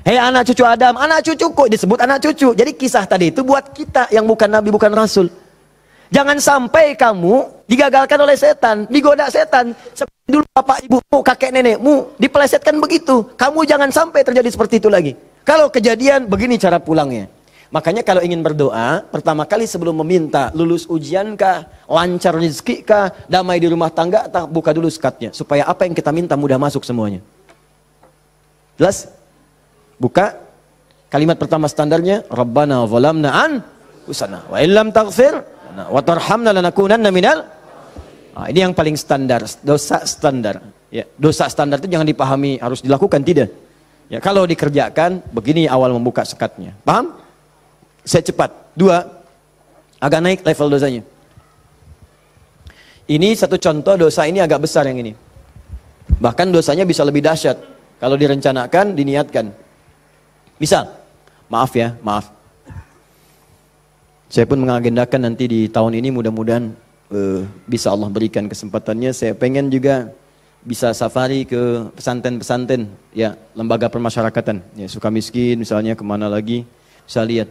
Hei anak cucu Adam, anak cucuku, disebut anak cucu. Jadi kisah tadi itu buat kita yang bukan nabi, bukan rasul. Jangan sampai kamu digagalkan oleh setan, digoda setan. Seperti dulu bapak ibumu, kakek nenekmu dipelesetkan begitu. Kamu jangan sampai terjadi seperti itu lagi. Kalau kejadian begini cara pulangnya. Makanya kalau ingin berdoa, pertama kali sebelum meminta, lulus ujian kah, lancar rezeki kah, damai di rumah tangga, buka dulu skatnya. Supaya apa yang kita minta mudah masuk semuanya. Jelas? Buka. Kalimat pertama standarnya, Rabbana zalamna anfusana wa illam taghfir wa tarhamna lanakunanna minal. Nah, ini yang paling standar, dosa standar. Ya, dosa standar itu jangan dipahami harus dilakukan, tidak. Ya, kalau dikerjakan, begini awal membuka sekatnya. Paham? Saya cepat. 2, agak naik level dosanya. Ini satu contoh dosa ini agak besar yang ini. Bahkan dosanya bisa lebih dahsyat kalau direncanakan, diniatkan. Misal, maaf ya, maaf. Saya pun mengagendakan nanti di tahun ini mudah-mudahan bisa Allah berikan kesempatannya. Saya pengen juga bisa safari ke pesantren-pesantren, ya, lembaga permasyarakatan, ya, Sukamiskin misalnya, kemana lagi, bisa lihat.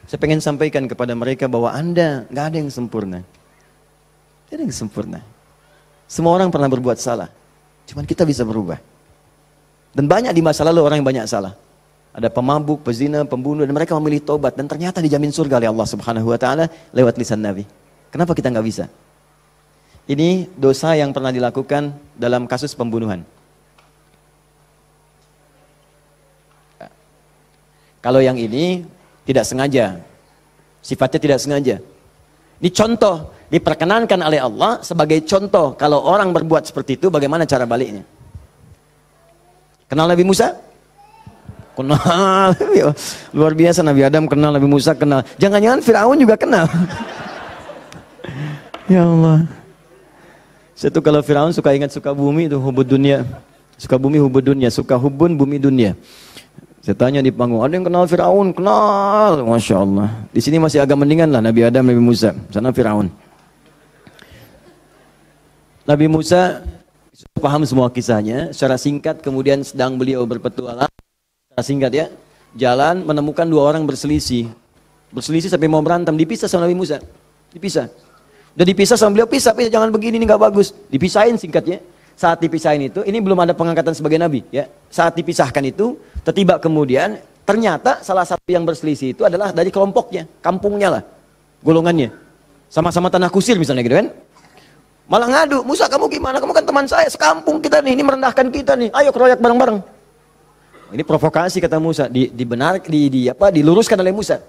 Saya pengen sampaikan kepada mereka bahwa Anda nggak ada yang sempurna. Tidak ada yang sempurna. Semua orang pernah berbuat salah. Cuman kita bisa berubah. Dan banyak di masa lalu orang yang banyak salah. Ada pemabuk, pezina, pembunuh, dan mereka memilih tobat. Dan ternyata dijamin surga oleh Allah Subhanahu Wa Taala lewat lisan Nabi. Kenapa kita nggak bisa? Ini dosa yang pernah dilakukan dalam kasus pembunuhan. Kalau yang ini tidak sengaja, sifatnya tidak sengaja. Ini contoh, diperkenankan oleh Allah sebagai contoh kalau orang berbuat seperti itu bagaimana cara baliknya. Kenal Nabi Musa? Kenal. Luar biasa, Nabi Adam kenal, Nabi Musa kenal. Jangan-jangan Firaun juga kenal. Ya Allah. Saya tuh kalau Firaun suka ingat suka bumi itu hubud dunia. Suka bumi hubud dunia, suka hubun bumi dunia. Saya tanya di panggung, ada yang kenal Firaun? Kenal. Masya Allah. Di sini masih agak mendingan lah Nabi Adam, Nabi Musa. Sana Firaun. Nabi Musa paham semua kisahnya. Secara singkat kemudian sedang beliau berpetualang. Secara singkat ya. Jalan menemukan 2 orang berselisih. Berselisih sampai mau berantem. Dipisah sama Nabi Musa. Dipisah. Udah dipisah sama beliau, pisah, jangan begini, ini nggak bagus. Dipisahin singkatnya. Saat dipisahin itu, ini belum ada pengangkatan sebagai nabi, ya. Saat dipisahkan itu, tiba kemudian ternyata salah satu yang berselisih itu adalah dari kelompoknya, kampungnya lah, golongannya. Sama-sama tanah kusir misalnya gitu kan. Malah ngadu, Musa kamu gimana? Kamu kan teman saya, sekampung kita nih, ini merendahkan kita nih. Ayo keroyak bareng-bareng. Ini provokasi kata Musa, diluruskan oleh Musa.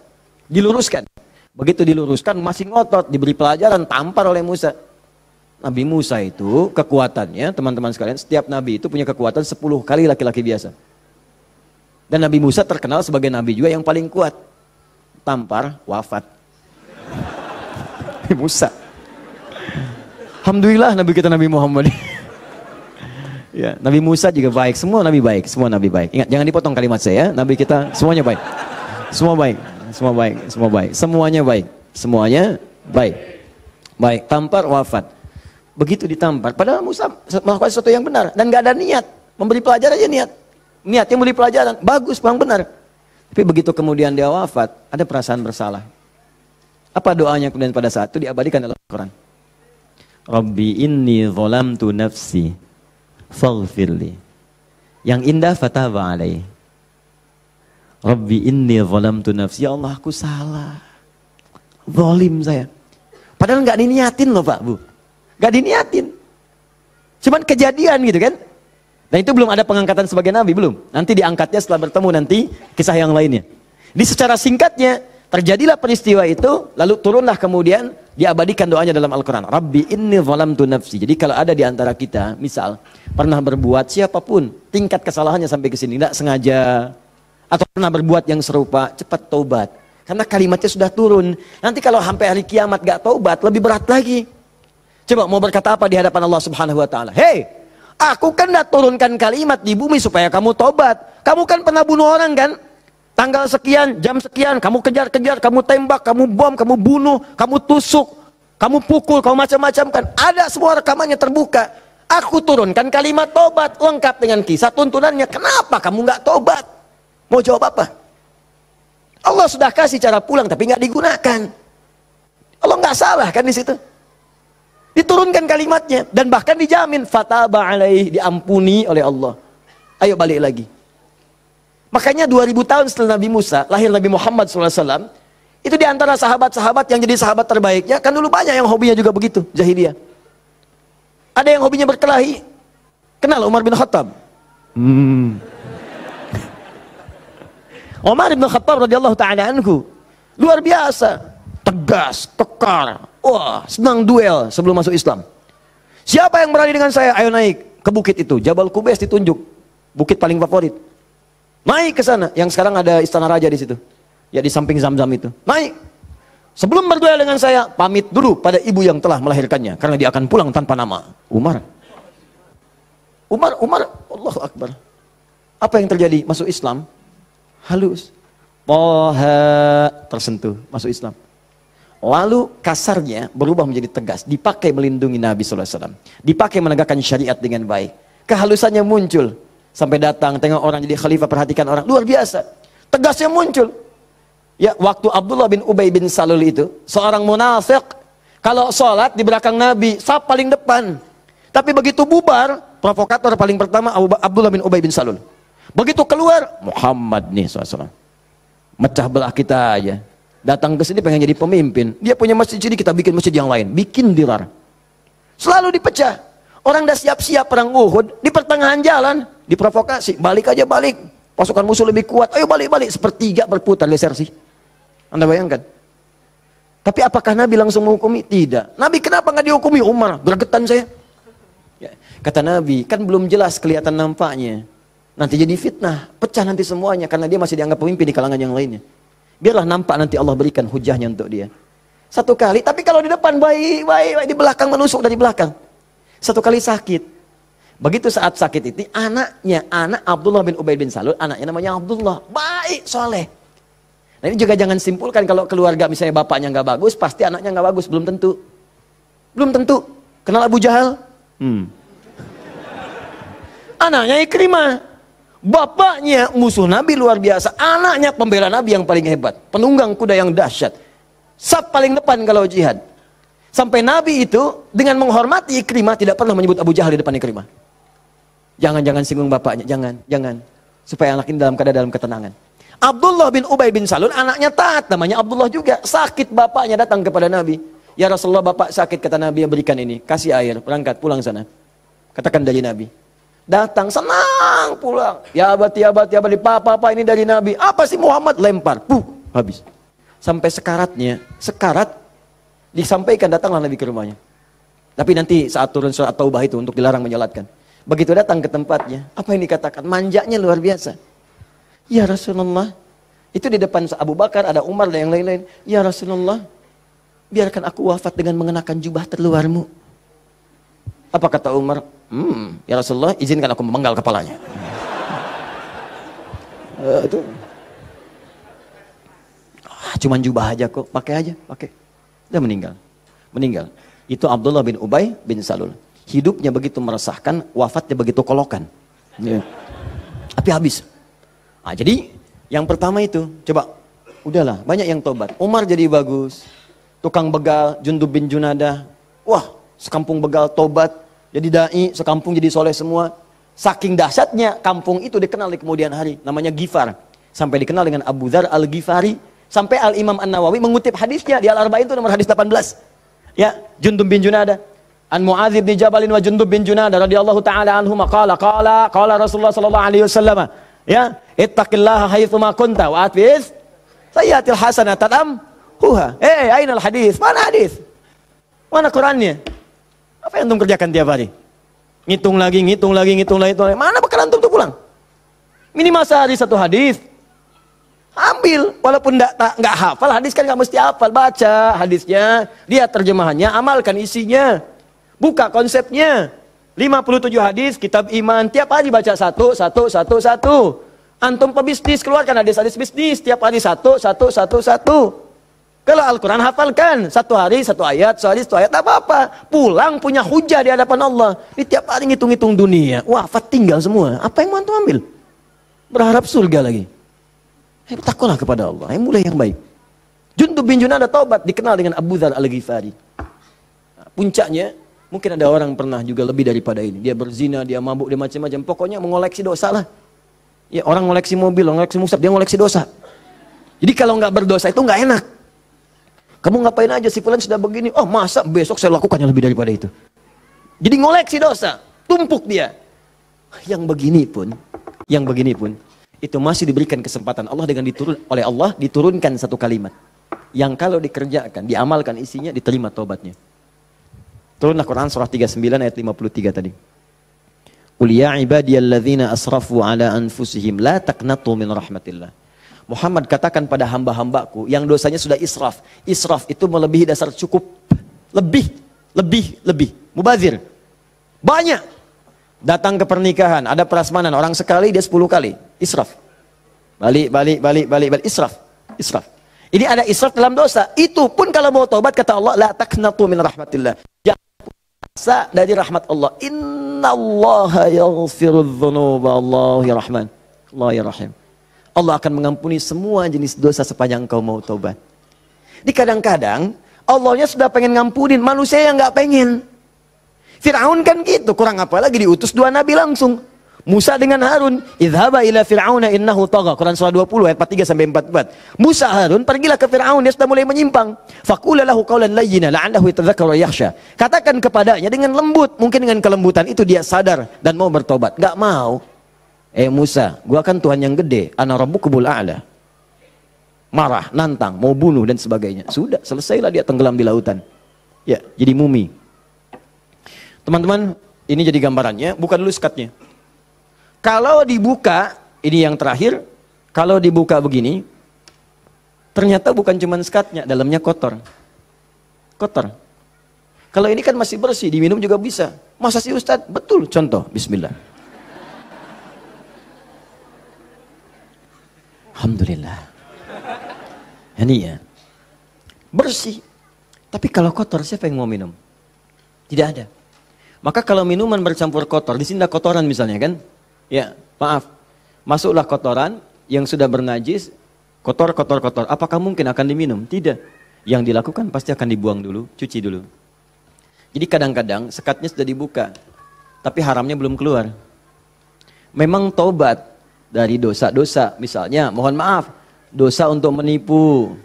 Diluruskan. Begitu diluruskan masih ngotot, diberi pelajaran, tampar oleh Musa. Nabi Musa itu kekuatannya, teman-teman sekalian, setiap nabi itu punya kekuatan 10 kali laki-laki biasa. Dan Nabi Musa terkenal sebagai nabi juga yang paling kuat. Tampar, wafat. Nabi Musa. Alhamdulillah Nabi kita Nabi Muhammad. Ya, Nabi Musa juga baik, semua nabi baik, semua nabi baik. Ingat, jangan dipotong kalimat saya, nabi kita semuanya baik. Semua baik. Semua baik, semua baik, semuanya baik, semuanya baik. Baik, tampar wafat. Begitu ditampar, padahal Musa melakukan sesuatu yang benar dan nggak ada niat memberi pelajaran aja niat. Niatnya memberi pelajaran, bagus, bang benar. Tapi begitu kemudian dia wafat, ada perasaan bersalah. Apa doanya kemudian pada saat itu diabadikan dalam Al-Quran? Rabbi inni zalamtu nafsi faghfirli. Yang indah fataba alaihi. Rabbi inni zalamtu nafsi, ya Allah aku salah, zalim saya. Padahal nggak diniatin loh Pak Bu, nggak diniatin, cuman kejadian gitu kan. Dan itu belum ada pengangkatan sebagai nabi, belum. Nanti diangkatnya setelah bertemu nanti kisah yang lainnya. Di secara singkatnya terjadilah peristiwa itu, lalu turunlah kemudian diabadikan doanya dalam Al-Quran. Rabbi inni zalamtu nafsi. Jadi kalau ada di antara kita, misal pernah berbuat siapapun, tingkat kesalahannya sampai ke sini, nggak sengaja, atau pernah berbuat yang serupa, cepat taubat. Karena kalimatnya sudah turun. Nanti kalau sampai hari kiamat gak taubat, lebih berat lagi. Coba mau berkata apa di hadapan Allah Subhanahu Wa Taala? Hei, aku kan dah turunkan kalimat di bumi supaya kamu taubat. Kamu kan pernah bunuh orang kan? Tanggal sekian, jam sekian, kamu kejar-kejar, kamu tembak, kamu bom, kamu bunuh, kamu tusuk, kamu pukul, kamu macam-macam kan? Ada semua rekamannya terbuka. Aku turunkan kalimat taubat lengkap dengan kisah tuntunannya. Kenapa kamu gak taubat? Mau jawab apa? Allah sudah kasih cara pulang tapi nggak digunakan. Allah nggak salah kan di situ. Diturunkan kalimatnya dan bahkan dijamin fataba alaih, diampuni oleh Allah. Ayo balik lagi. Makanya 2000 tahun setelah Nabi Musa, lahir Nabi Muhammad SAW, itu di antara sahabat-sahabat yang jadi sahabat terbaiknya, kan dulu banyak yang hobinya juga begitu, jahiliyah. Ada yang hobinya berkelahi. Kenal Umar bin Khattab? Umar bin Khattab radhiyallahu ta'ala anhu, luar biasa, tegas, kekar, wah, senang duel sebelum masuk Islam. Siapa yang berani dengan saya? Ayo naik ke bukit itu, Jabal Qubais ditunjuk, bukit paling favorit. Naik ke sana, yang sekarang ada istana raja di situ. Ya di samping Zam-Zam itu. Naik. Sebelum berduel dengan saya, pamit dulu pada ibu yang telah melahirkannya, karena dia akan pulang tanpa nama. Umar, Allahu Akbar. Apa yang terjadi? Masuk Islam, halus. Toha, tersentuh, masuk Islam. Lalu kasarnya berubah menjadi tegas, dipakai melindungi Nabi SAW, dipakai menegakkan syariat dengan baik. Kehalusannya muncul. Sampai datang, tengok orang jadi khalifah, perhatikan orang, luar biasa. Tegasnya muncul. Ya, waktu Abdullah bin Ubay bin Salul itu, seorang munafik, kalau sholat di belakang Nabi, saf paling depan. Tapi begitu bubar, provokator paling pertama Abdullah bin Ubay bin Salul. Begitu keluar, Muhammad nih SAW. Mecah belah kita aja. Datang ke sini pengen jadi pemimpin. Dia punya masjid sini, kita bikin masjid yang lain. Bikin dirar. Selalu dipecah. Orang dah siap-siap perang Uhud, di pertengahan jalan, diprovokasi, balik aja balik. Pasukan musuh lebih kuat, ayo balik-balik. Sepertiga berputar desersi. Anda bayangkan. Tapi apakah Nabi langsung menghukumi? Tidak. Nabi kenapa nggak dihukumi? Umar, gergetan saya. Ya, kata Nabi, kan belum jelas kelihatan nampaknya. Nanti jadi fitnah, pecah nanti semuanya, karena dia masih dianggap pemimpin di kalangan yang lainnya. Biarlah nampak nanti Allah berikan hujahnya untuk dia. Satu kali, tapi kalau di depan baik, di belakang menusuk dari belakang. Satu kali sakit. Begitu saat sakit itu, anak Abdullah bin Ubay bin Salul, anaknya namanya Abdullah, baik, soleh. Nah ini juga jangan simpulkan kalau keluarga misalnya bapaknya nggak bagus, pasti anaknya nggak bagus, belum tentu. Belum tentu. Kenal Abu Jahal? Anaknya Ikrimah. Bapaknya musuh Nabi luar biasa, anaknya pembela Nabi yang paling hebat, penunggang kuda yang dahsyat, saf paling depan kalau jihad. Sampai Nabi itu dengan menghormati Ikrimah tidak pernah menyebut Abu Jahal di depan Ikrimah. Jangan singgung bapaknya, jangan. Supaya anak ini dalam ketenangan. Abdullah bin Ubay bin Salul anaknya taat, namanya Abdullah juga. Sakit bapaknya datang kepada Nabi. Ya Rasulullah, bapak sakit, kata Nabi, ya berikan ini, kasih air, berangkat pulang sana. Katakan dari Nabi. Datang senang pulang. Ya abadi, papa ini dari Nabi. Apa sih Muhammad? Lempar, habis. Sampai sekarat disampaikan, datanglah Nabi ke rumahnya. Tapi nanti saat turun surat Taubah itu untuk dilarang menyolatkan. Begitu datang ke tempatnya, apa yang dikatakan? Manjanya luar biasa. Ya Rasulullah, itu di depan Abu Bakar, ada Umar dan yang lain-lain. Ya Rasulullah, biarkan aku wafat dengan mengenakan jubah terluarmu. Apa kata Umar? Ya Rasulullah, izinkan aku memenggal kepalanya. Itu cuman jubah aja kok, pakai aja. Dia meninggal. Itu Abdullah bin Ubay bin Salul. Hidupnya begitu meresahkan, wafatnya begitu kolokan. Ya. Tapi habis. Nah, jadi yang pertama itu, coba, udahlah, banyak yang tobat. Umar jadi bagus, tukang begal, Jundub bin Junadah, wah, sekampung begal tobat, jadi dai, sekampung jadi soleh semua. Saking dahsyatnya, kampung itu dikenal di kemudian hari, namanya Ghifar. Sampai dikenal dengan Abu Dzar al-Ghifari, sampai Al-Imam An-Nawawi mengutip hadisnya, di Al-Arba'in itu nomor hadis 18. Ya, Jundub bin Junadah. An Mu'adz bin Jabalin wa Jundub bin Junadah radhiyallahu ta'ala anhuma qala Rasulullah sallallahu alaihi wasallam. Ya, ittaqillaha haitsu ma kunta wa atbiz sayyatil hasanatan amhuha. Ainal hadis? Mana hadis? Mana Qur'annya? Apa yang antum kerjakan tiap hari? Ngitung lagi. Mana bekal antum tuh pulang? Minimal sehari satu hadis. Ambil, walaupun enggak hafal hadis kan enggak mesti hafal, baca hadisnya, lihat terjemahannya, amalkan isinya. Buka konsepnya. 57 hadis kitab iman, tiap hari baca satu. Antum pebisnis, keluarkan hadis-hadis bisnis, tiap hari satu. Kalau Al-Quran hafalkan, satu hari satu ayat, tak apa-apa. Pulang punya hujah di hadapan Allah. Ini tiap hari ngitung-ngitung dunia, wafat tinggal semua. Apa yang mau antum ambil? Berharap surga lagi. Takutlah kepada Allah, mulai yang baik. Jundub bin Junadah taubat, dikenal dengan Abu Dzar al-Ghifari. Puncaknya, mungkin ada orang pernah juga lebih daripada ini. Dia berzina, dia mabuk, dia macam-macam. Pokoknya mengoleksi dosa lah. Ya, orang ngoleksi mobil, orang ngoleksi mushaf, dia ngoleksi dosa. Jadi kalau nggak berdosa itu nggak enak. Kamu ngapain aja, si fulan sudah begini, oh masa besok saya lakukan yang lebih daripada itu. Jadi ngoleksi dosa, tumpuk dia. Yang begini pun, itu masih diberikan kesempatan Allah dengan oleh Allah diturunkan satu kalimat. Yang kalau dikerjakan, diamalkan isinya, diterima taubatnya. Turunlah Quran surah 39 ayat 53 tadi. Qul ya ibadiyalladzina asrafu ala anfusihim la taqnatu min rahmatillah. Muhammad katakan pada hamba-hambaku yang dosanya sudah israf. Israf itu melebihi dasar cukup. Lebih. Mubazir. Banyak. Datang ke pernikahan, ada prasmanan, orang sekali dia 10 kali. Israf. Balik. Israf. Ini ada israf dalam dosa. Itu pun kalau mau taubat kata Allah, la taqnatu min rahmatillah. Jangan puasa dari rahmat Allah. Innallaha yaghfirudz dzunuba, Allah ya Rahman. Allah ya Rahim. Allah akan mengampuni semua jenis dosa sepanjang engkau mau taubat. Di kadang-kadang Allahnya sudah pengen ngampunin, manusia yang nggak pengen. Fir'aun kan gitu, kurang apa lagi diutus 2 nabi langsung. Musa dengan Harun, idhaba ila fir'auna innahu tagha. Quran surah 20 ayat 43 sampai 44. Musa Harun pergilah ke Fir'aun, dia sudah mulai menyimpang. Faqula lahu qawlan layyina la'allahu yatadzakkaru wa yakhsha. Katakan kepadanya dengan lembut, mungkin dengan kelembutan itu dia sadar dan mau bertobat. Enggak mau. Musa, gua kan Tuhan yang gede, ana rabbukumul a'la. Marah, nantang, mau bunuh dan sebagainya. Sudah, selesailah dia tenggelam di lautan. Ya, jadi mumi. Teman-teman, ini jadi gambarannya, buka dulu sekatnya. Kalau dibuka, ini yang terakhir, kalau dibuka begini, ternyata bukan cuma sekatnya, dalamnya kotor. Kotor. Kalau ini kan masih bersih, diminum juga bisa. Masa sih Ustadz? Betul, contoh, bismillah. Alhamdulillah. Ini ya. Bersih. Tapi kalau kotor, siapa yang mau minum? Tidak ada. Maka kalau minuman bercampur kotor, di sini ada kotoran misalnya kan? Ya, maaf. Masuklah kotoran yang sudah bernajis, kotor. Apakah mungkin akan diminum? Tidak. Yang dilakukan pasti akan dibuang dulu, cuci dulu. Jadi kadang-kadang sekatnya sudah dibuka, tapi haramnya belum keluar. Memang taubat dari dosa-dosa, misalnya mohon maaf, dosa untuk menipu,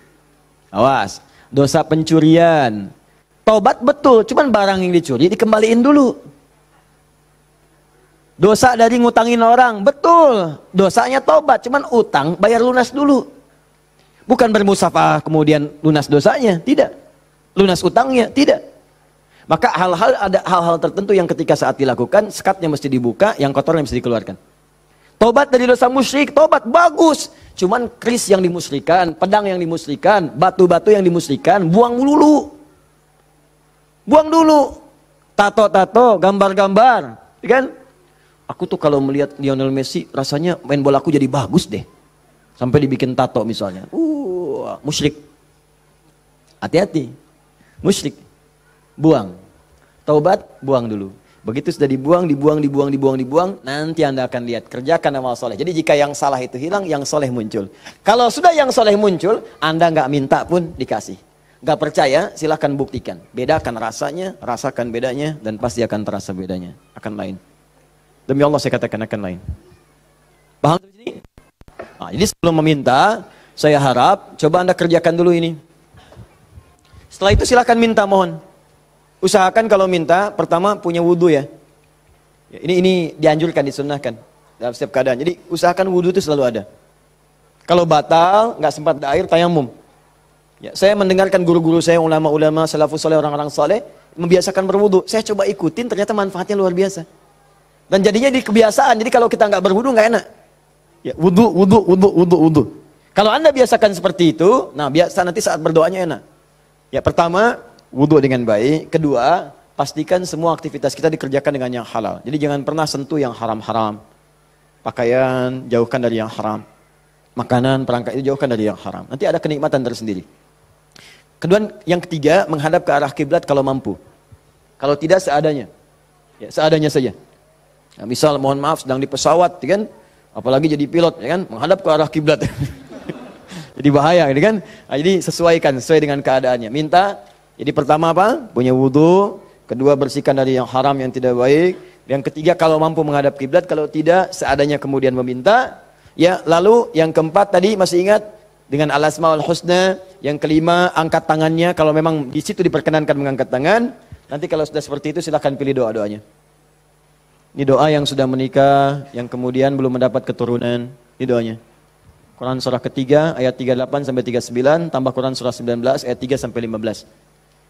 awas, dosa pencurian, taubat betul, cuman barang yang dicuri dikembaliin dulu. Dosa dari ngutangin orang, betul, dosanya taubat, cuman utang bayar lunas dulu. Bukan bermusafah kemudian lunas dosanya, tidak. Lunas utangnya, tidak. Maka ada hal-hal tertentu yang ketika saat dilakukan, sekatnya mesti dibuka, yang kotornya mesti dikeluarkan. Tobat dari dosa musyrik, tobat bagus. Cuman keris yang dimusyrikan, pedang yang dimusyrikan, batu-batu yang dimusyrikan, buang dulu. Buang dulu. Tato-tato, gambar-gambar. Kan? Aku tuh kalau melihat Lionel Messi, rasanya main bola aku jadi bagus deh. Sampai dibikin tato misalnya. Musyrik. Hati-hati. Musyrik. Buang. Taubat, buang dulu. Begitu sudah dibuang, nanti Anda akan lihat, kerjakan amal soleh. Jadi jika yang salah itu hilang, yang soleh muncul. Kalau sudah yang soleh muncul, Anda nggak minta pun dikasih. Nggak percaya, silahkan buktikan. Bedakan rasanya, rasakan bedanya, dan pasti akan terasa bedanya. Akan lain. Demi Allah saya katakan akan lain. Paham sampai sini? Nah, jadi sebelum meminta, saya harap, coba Anda kerjakan dulu ini. Setelah itu silahkan minta, mohon. Usahakan kalau minta, pertama punya wudhu ya. Ini dianjurkan, disunnahkan dalam setiap keadaan. Jadi usahakan wudhu itu selalu ada. Kalau batal, nggak sempat ada air, tayamum. Ya, saya mendengarkan guru-guru saya, ulama-ulama, salafus saleh, orang-orang saleh, membiasakan berwudhu. Saya coba ikutin, ternyata manfaatnya luar biasa. Dan jadinya di kebiasaan, jadi kalau kita nggak berwudhu nggak enak. Ya, wudhu. Kalau Anda biasakan seperti itu, nah biasa nanti saat berdoanya enak. Ya, pertama, wudhu dengan baik. Kedua, pastikan semua aktivitas kita dikerjakan dengan yang halal. Jadi jangan pernah sentuh yang haram-haram. Pakaian, jauhkan dari yang haram. Makanan, perangkat itu jauhkan dari yang haram. Nanti ada kenikmatan tersendiri. Kedua, yang ketiga, menghadap ke arah kiblat kalau mampu. Kalau tidak, seadanya. Ya, seadanya saja. Nah, misal, mohon maaf, sedang di pesawat, ya kan? Apalagi jadi pilot, ya kan? Menghadap ke arah kiblat. Jadi bahaya, ya kan? Nah, jadi sesuaikan, sesuai dengan keadaannya. Minta. Jadi pertama apa? Punya wudhu. Kedua, bersihkan dari yang haram yang tidak baik. Yang ketiga, kalau mampu menghadap kiblat. Kalau tidak, seadanya kemudian meminta. Ya, lalu yang keempat tadi masih ingat dengan al-asmaul husna, yang kelima angkat tangannya kalau memang di situ diperkenankan mengangkat tangan. Nanti kalau sudah seperti itu silahkan pilih doa-doanya. Ini doa yang sudah menikah, yang kemudian belum mendapat keturunan, ini doanya. Quran surah ketiga ayat 38 sampai 39 tambah Quran surah 19 ayat 3 sampai 15.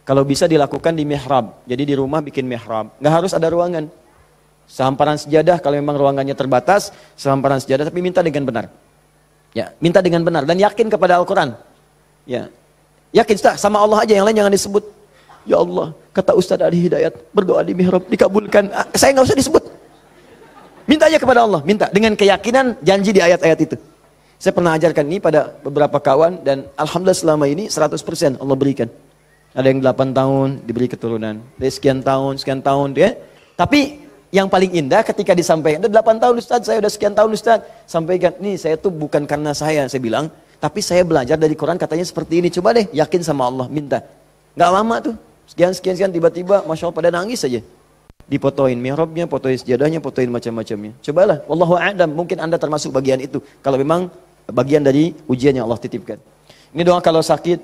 Kalau bisa dilakukan di mihrab. Jadi di rumah bikin mihrab. Nggak harus ada ruangan. Sehamparan sejadah kalau memang ruangannya terbatas, sehamparan sejadah tapi minta dengan benar. Ya, minta dengan benar dan yakin kepada Al-Qur'an. Ya. Yakin Ustaz, sama Allah aja, yang lain jangan disebut. Ya Allah, kata Ustaz Ali Hidayat, berdoa di mihrab dikabulkan. Saya nggak usah disebut. Minta aja kepada Allah, minta dengan keyakinan janji di ayat-ayat itu. Saya pernah ajarkan ini pada beberapa kawan dan alhamdulillah selama ini 100% Allah berikan. Ada yang 8 tahun diberi keturunan, dari sekian tahun ya. Tapi yang paling indah ketika disampaikan, udah 8 tahun Ustaz, saya udah sekian tahun Ustaz, sampaikan, nih saya tuh bukan karena saya bilang, tapi saya belajar dari Quran katanya seperti ini, coba deh yakin sama Allah, minta. Nggak lama tuh, sekian, tiba-tiba Masya Allah pada nangis saja. Dipotoin mihrabnya, potoin sejadahnya, potoin macam-macamnya. Cobalah, wallahu a'lam, mungkin Anda termasuk bagian itu, kalau memang bagian dari ujian yang Allah titipkan. Ini doa kalau sakit,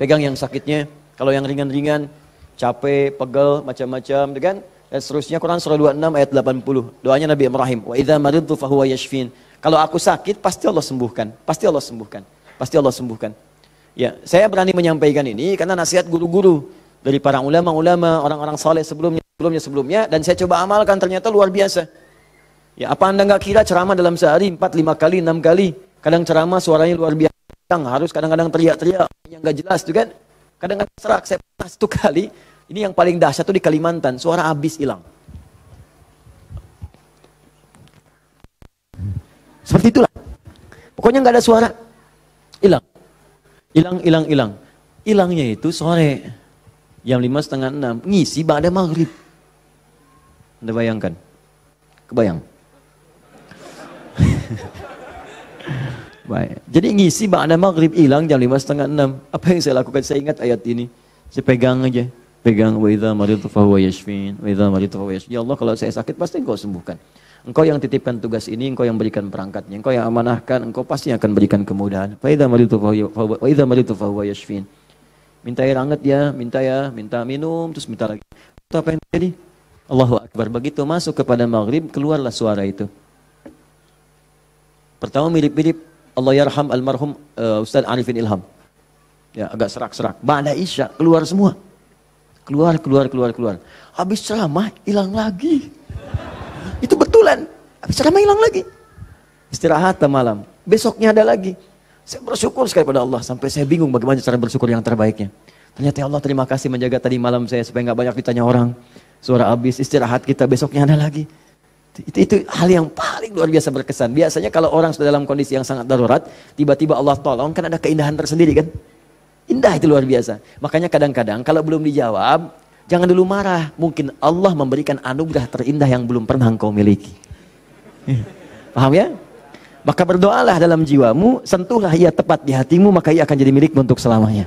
pegang yang sakitnya, kalau yang ringan-ringan, capek, pegel, macam-macam, kan? Dan seterusnya Quran surah 26 ayat 80. Doanya Nabi Ibrahim, wa idza maridtu fahuwa yashfin. Kalau aku sakit, pasti Allah sembuhkan. Pasti Allah sembuhkan. Pasti Allah sembuhkan. Ya, saya berani menyampaikan ini karena nasihat guru-guru dari para ulama-ulama, orang-orang saleh sebelumnya dan saya coba amalkan ternyata luar biasa. Ya, apa Anda enggak kira ceramah dalam sehari 4, 5 kali, 6 kali? Kadang ceramah suaranya luar biasa, harus kadang-kadang teriak-teriak yang enggak jelas tuh kan. Kadang-kadang serak, saya pernah 1 kali. Ini yang paling dahsyat tuh di Kalimantan, suara habis hilang. Seperti itulah. Pokoknya nggak ada suara. Hilang. Hilangnya itu sore. Jam 5:30, 6. Ngisi ba'da maghrib. Anda bayangkan? Kebayang? Baik. Jadi ngisi ba'da maghrib hilang jam 5:30, 6. Apa yang saya lakukan? Saya ingat ayat ini. Saya pegang aja. Pegang, wa idza maridtu fahuwa yashfin, wa idza maridtu fahuwa yashfin. Ya Allah, kalau saya sakit pasti Engkau sembuhkan. Engkau yang titipkan tugas ini, Engkau yang berikan perangkatnya, Engkau yang amanahkan, Engkau pasti akan berikan kemudahan. Wa idza maridtu fahuwa yashfin. Minta air hangat ya, minta minum, terus minta lagi. Itu apa yang terjadi? Allahu Akbar. Begitu masuk kepada maghrib, keluarlah suara itu. Pertama mirip-mirip Allah yarham almarhum Ustaz Arifin Ilham. Ya, agak serak-serak. Ba'da Isya keluar semua. Keluar. Habis ceramah hilang lagi. Itu betulan. Habis ceramah hilang lagi. Istirahat malam. Besoknya ada lagi. Saya bersyukur sekali pada Allah. Sampai saya bingung bagaimana cara bersyukur yang terbaiknya. Ternyata ya Allah terima kasih menjaga tadi malam saya supaya nggak banyak ditanya orang. Suara habis, istirahat kita, besoknya ada lagi. Itu hal yang paling luar biasa berkesan. Biasanya kalau orang sudah dalam kondisi yang sangat darurat, tiba-tiba Allah tolong, kan ada keindahan tersendiri kan. Indah itu luar biasa. Makanya kadang-kadang kalau belum dijawab, jangan dulu marah. Mungkin Allah memberikan anugerah terindah yang belum pernah engkau miliki. Paham ya? Maka berdoalah dalam jiwamu, sentuhlah ia tepat di hatimu, maka ia akan jadi milikmu untuk selamanya.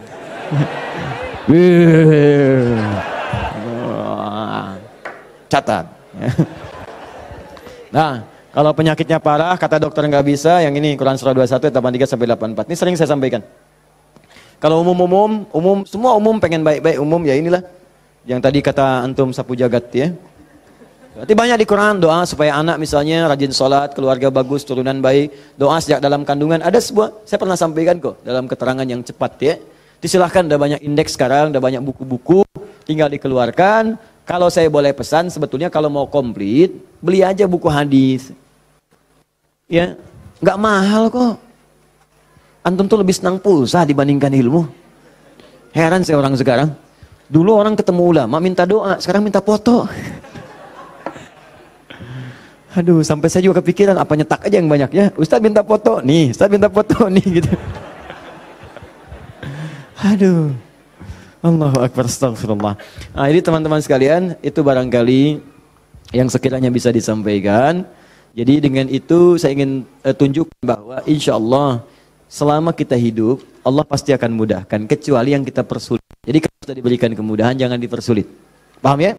Catat. Nah, kalau penyakitnya parah, kata dokter nggak bisa, yang ini Quran surah 21 ayat 83 sampai 84. Ini sering saya sampaikan. Kalau umum, semua umum pengen baik-baik umum, ya inilah yang tadi kata antum sapu jagat ya. Berarti banyak di Quran doa supaya anak misalnya rajin sholat, keluarga bagus, turunan baik, doa sejak dalam kandungan. Ada sebuah, saya pernah sampaikan kok dalam keterangan yang cepat ya. Silahkan, ada banyak indeks sekarang, ada banyak buku-buku, tinggal dikeluarkan. Kalau saya boleh pesan, sebetulnya kalau mau komplit, beli aja buku hadis. Ya, nggak mahal kok. Antum tuh lebih senang pulsa dibandingkan ilmu. Heran saya orang sekarang. Dulu orang ketemu ulama minta doa, sekarang minta foto. Aduh, sampai saya juga kepikiran apa nyetak aja yang banyak ya. Ustaz minta foto, nih, Ustaz minta foto nih gitu. Aduh. Allahu Akbar, astagfirullah. Nah, ini teman-teman sekalian, itu barangkali yang sekiranya bisa disampaikan. Jadi dengan itu saya ingin tunjukkan bahwa insya Allah selama kita hidup, Allah pasti akan mudahkan, kecuali yang kita persulit. Jadi kalau sudah diberikan kemudahan, jangan dipersulit. Paham ya?